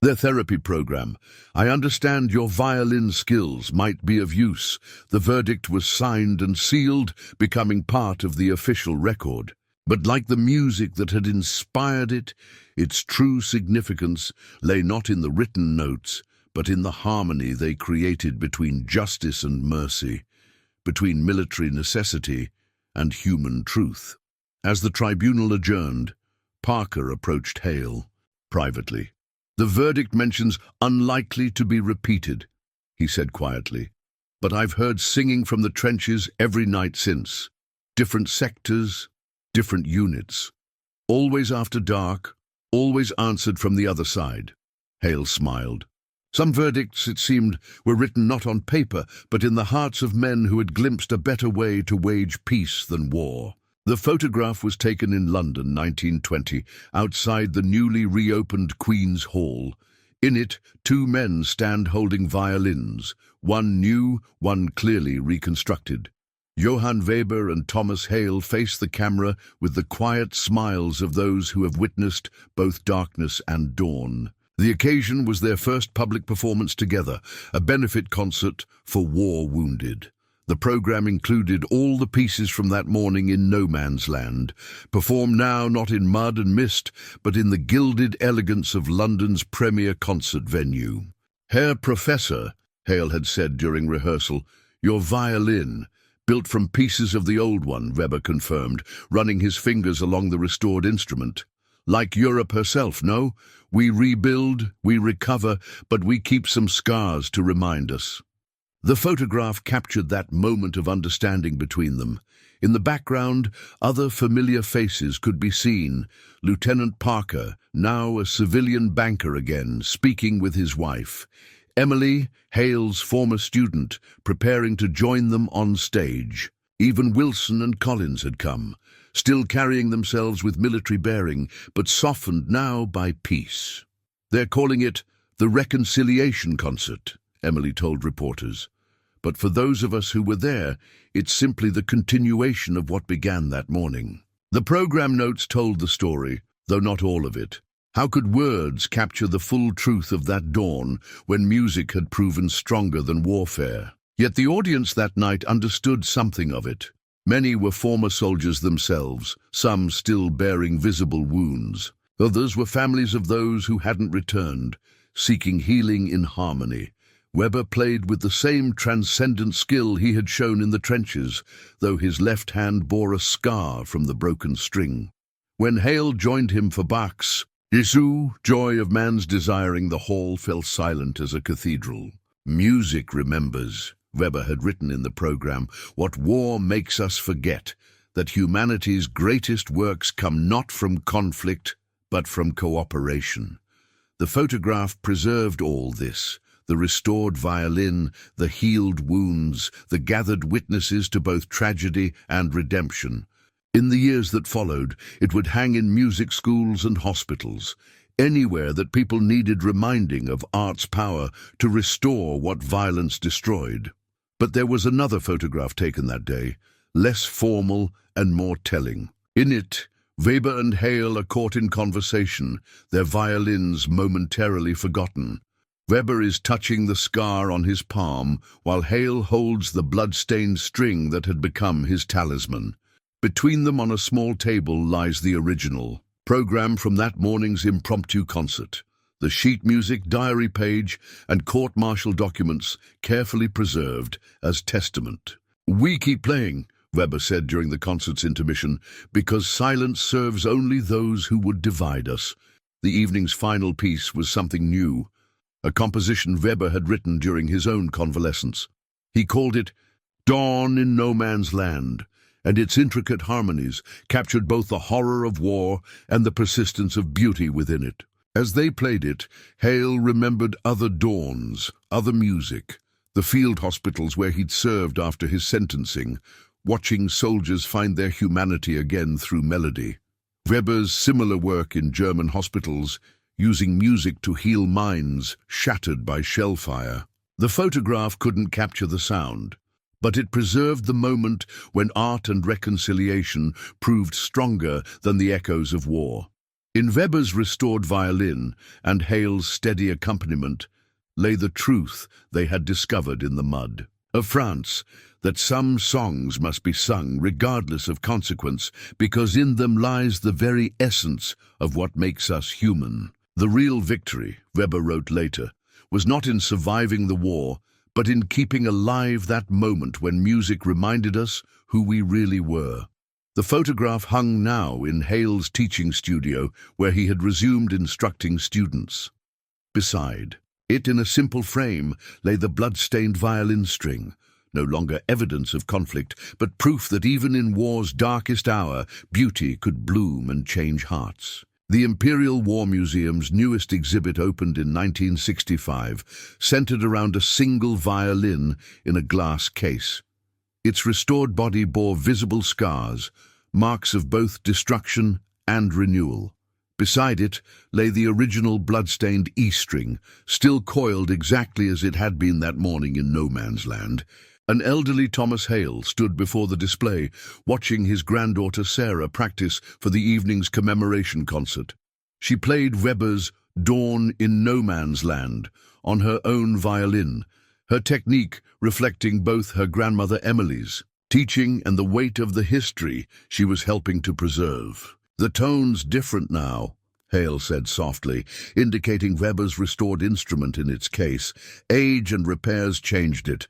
their therapy program. I understand your violin skills might be of use." The verdict was signed and sealed, becoming part of the official record. But like the music that had inspired it, its true significance lay not in the written notes, but in the harmony they created between justice and mercy, between military necessity and human truth. As the tribunal adjourned, Parker approached Hale privately. "The verdict mentions unlikely to be repeated," he said quietly. "But I've heard singing from the trenches every night since. Different sectors, different units. Always after dark, always answered from the other side." Hale smiled. Some verdicts, it seemed, were written not on paper, but in the hearts of men who had glimpsed a better way to wage peace than war. The photograph was taken in London, 1920, outside the newly reopened Queen's Hall. In it, two men stand holding violins, one new, one clearly reconstructed. Johann Weber and Thomas Hale face the camera with the quiet smiles of those who have witnessed both darkness and dawn. The occasion was their first public performance together, a benefit concert for war wounded. The program included all the pieces from that morning in No Man's Land, performed now not in mud and mist, but in the gilded elegance of London's premier concert venue. "Herr Professor," Hale had said during rehearsal, "your violin, built from pieces of the old one," Weber confirmed, running his fingers along the restored instrument. "Like Europe herself, no? We rebuild, we recover, but we keep some scars to remind us." The photograph captured that moment of understanding between them. In the background, other familiar faces could be seen. Lieutenant Parker, now a civilian banker again, speaking with his wife. Emily, Hale's former student, preparing to join them on stage. Even Wilson and Collins had come, still carrying themselves with military bearing, but softened now by peace. "They're calling it the Reconciliation Concert," Emily told reporters. "But for those of us who were there, it's simply the continuation of what began that morning." The program notes told the story, though not all of it. How could words capture the full truth of that dawn when music had proven stronger than warfare? Yet the audience that night understood something of it. Many were former soldiers themselves, some still bearing visible wounds. Others were families of those who hadn't returned, seeking healing in harmony. Weber played with the same transcendent skill he had shown in the trenches, though his left hand bore a scar from the broken string. When Hale joined him for Bach's Jesu, joy of man's desiring, the hall fell silent as a cathedral. "Music remembers," Weber had written in the program, "what war makes us forget, that humanity's greatest works come not from conflict, but from cooperation." The photograph preserved all this. The restored violin, the healed wounds, the gathered witnesses to both tragedy and redemption. In the years that followed, it would hang in music schools and hospitals, anywhere that people needed reminding of art's power to restore what violence destroyed. But there was another photograph taken that day, less formal and more telling. In it, Weber and Hale are caught in conversation, their violins momentarily forgotten. Weber is touching the scar on his palm, while Hale holds the blood-stained string that had become his talisman. Between them on a small table lies the original, program from that morning's impromptu concert, the sheet music, diary page, and court-martial documents carefully preserved as testament. "We keep playing," Weber said during the concert's intermission, "because silence serves only those who would divide us." The evening's final piece was something new, a composition Weber had written during his own convalescence. He called it Dawn in No Man's Land, and its intricate harmonies captured both the horror of war and the persistence of beauty within it. As they played it, Hale remembered other dawns, other music, the field hospitals where he'd served after his sentencing, watching soldiers find their humanity again through melody. Weber's similar work in German hospitals, using music to heal minds shattered by shellfire. The photograph couldn't capture the sound, but it preserved the moment when art and reconciliation proved stronger than the echoes of war. In Weber's restored violin and Hale's steady accompaniment lay the truth they had discovered in the mud of France, that some songs must be sung regardless of consequence, because in them lies the very essence of what makes us human. The real victory, Weber wrote later, was not in surviving the war, but in keeping alive that moment when music reminded us who we really were. The photograph hung now in Hale's teaching studio, where he had resumed instructing students. Beside it, in a simple frame, lay the blood-stained violin string, no longer evidence of conflict, but proof that even in war's darkest hour, beauty could bloom and change hearts. The Imperial War Museum's newest exhibit opened in 1965, centered around a single violin in a glass case. Its restored body bore visible scars, marks of both destruction and renewal. Beside it lay the original blood-stained E-string, still coiled exactly as it had been that morning in no man's land. An elderly Thomas Hale stood before the display, watching his granddaughter Sarah practice for the evening's commemoration concert. She played Weber's Dawn in No Man's Land on her own violin, her technique reflecting both her grandmother Emily's teaching and the weight of the history she was helping to preserve. "The tone's different now," Hale said softly, indicating Weber's restored instrument in its case. "Age and repairs changed it,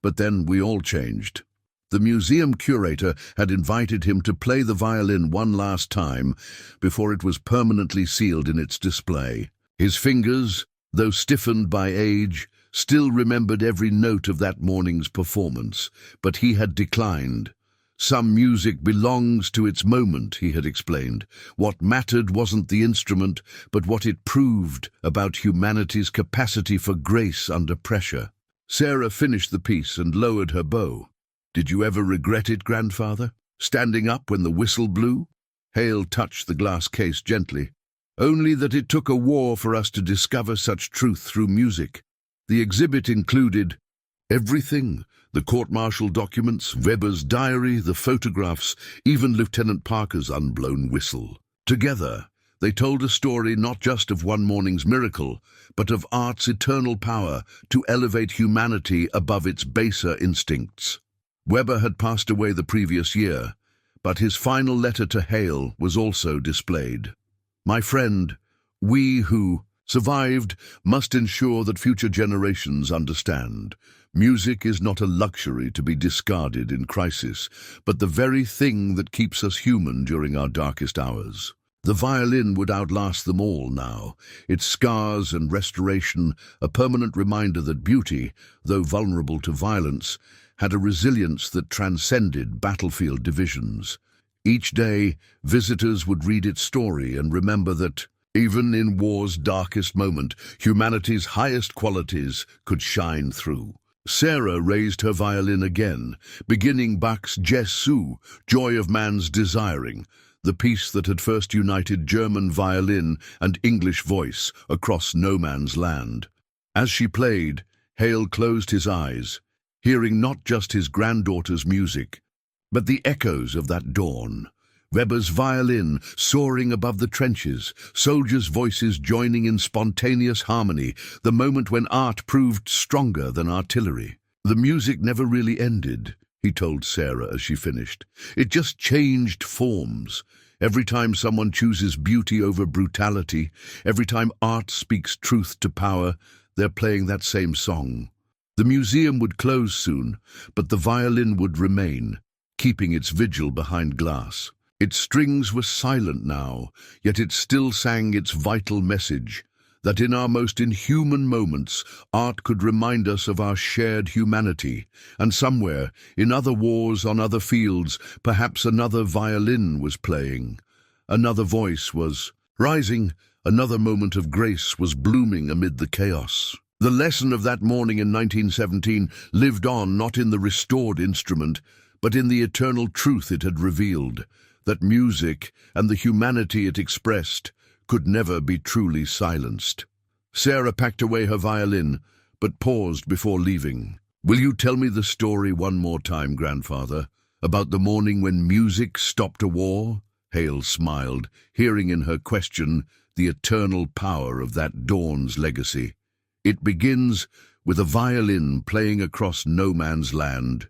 but then we all changed." The museum curator had invited him to play the violin one last time before it was permanently sealed in its display. His fingers, though stiffened by age, still remembered every note of that morning's performance, but he had declined. "Some music belongs to its moment," he had explained. "What mattered wasn't the instrument, but what it proved about humanity's capacity for grace under pressure." Sarah finished the piece and lowered her bow. "Did you ever regret it, grandfather? Standing up when the whistle blew?" Hale touched the glass case gently. "Only that it took a war for us to discover such truth through music." The exhibit included everything: the court-martial documents, Weber's diary, the photographs, even Lieutenant Parker's unblown whistle. Together, they told a story not just of one morning's miracle, but of art's eternal power to elevate humanity above its baser instincts. Weber had passed away the previous year, but his final letter to Hale was also displayed. "My friend, we who survived must ensure that future generations understand. Music is not a luxury to be discarded in crisis, but the very thing that keeps us human during our darkest hours." The violin would outlast them all now, its scars and restoration a permanent reminder that beauty, though vulnerable to violence, had a resilience that transcended battlefield divisions. Each day, visitors would read its story and remember that, even in war's darkest moment, humanity's highest qualities could shine through. Sarah raised her violin again, beginning Bach's Jesu, Joy of Man's Desiring, the piece that had first united German violin and English voice across no man's land. As she played, Hale closed his eyes, hearing not just his granddaughter's music, but the echoes of that dawn. Weber's violin soaring above the trenches, soldiers' voices joining in spontaneous harmony, the moment when art proved stronger than artillery. "The music never really ended," he told Sarah as she finished. "It just changed forms. Every time someone chooses beauty over brutality, every time art speaks truth to power, they're playing that same song." The museum would close soon, but the violin would remain, keeping its vigil behind glass. Its strings were silent now, yet it still sang its vital message, that in our most inhuman moments, art could remind us of our shared humanity, and somewhere, in other wars on other fields, perhaps another violin was playing. Another voice was rising, another moment of grace was blooming amid the chaos. The lesson of that morning in 1917 lived on not in the restored instrument, but in the eternal truth it had revealed, that music and the humanity it expressed could never be truly silenced. Sarah packed away her violin, but paused before leaving. "Will you tell me the story one more time, grandfather, about the morning when music stopped a war?" Hale smiled, hearing in her question the eternal power of that dawn's legacy. "It begins with a violin playing across no man's land,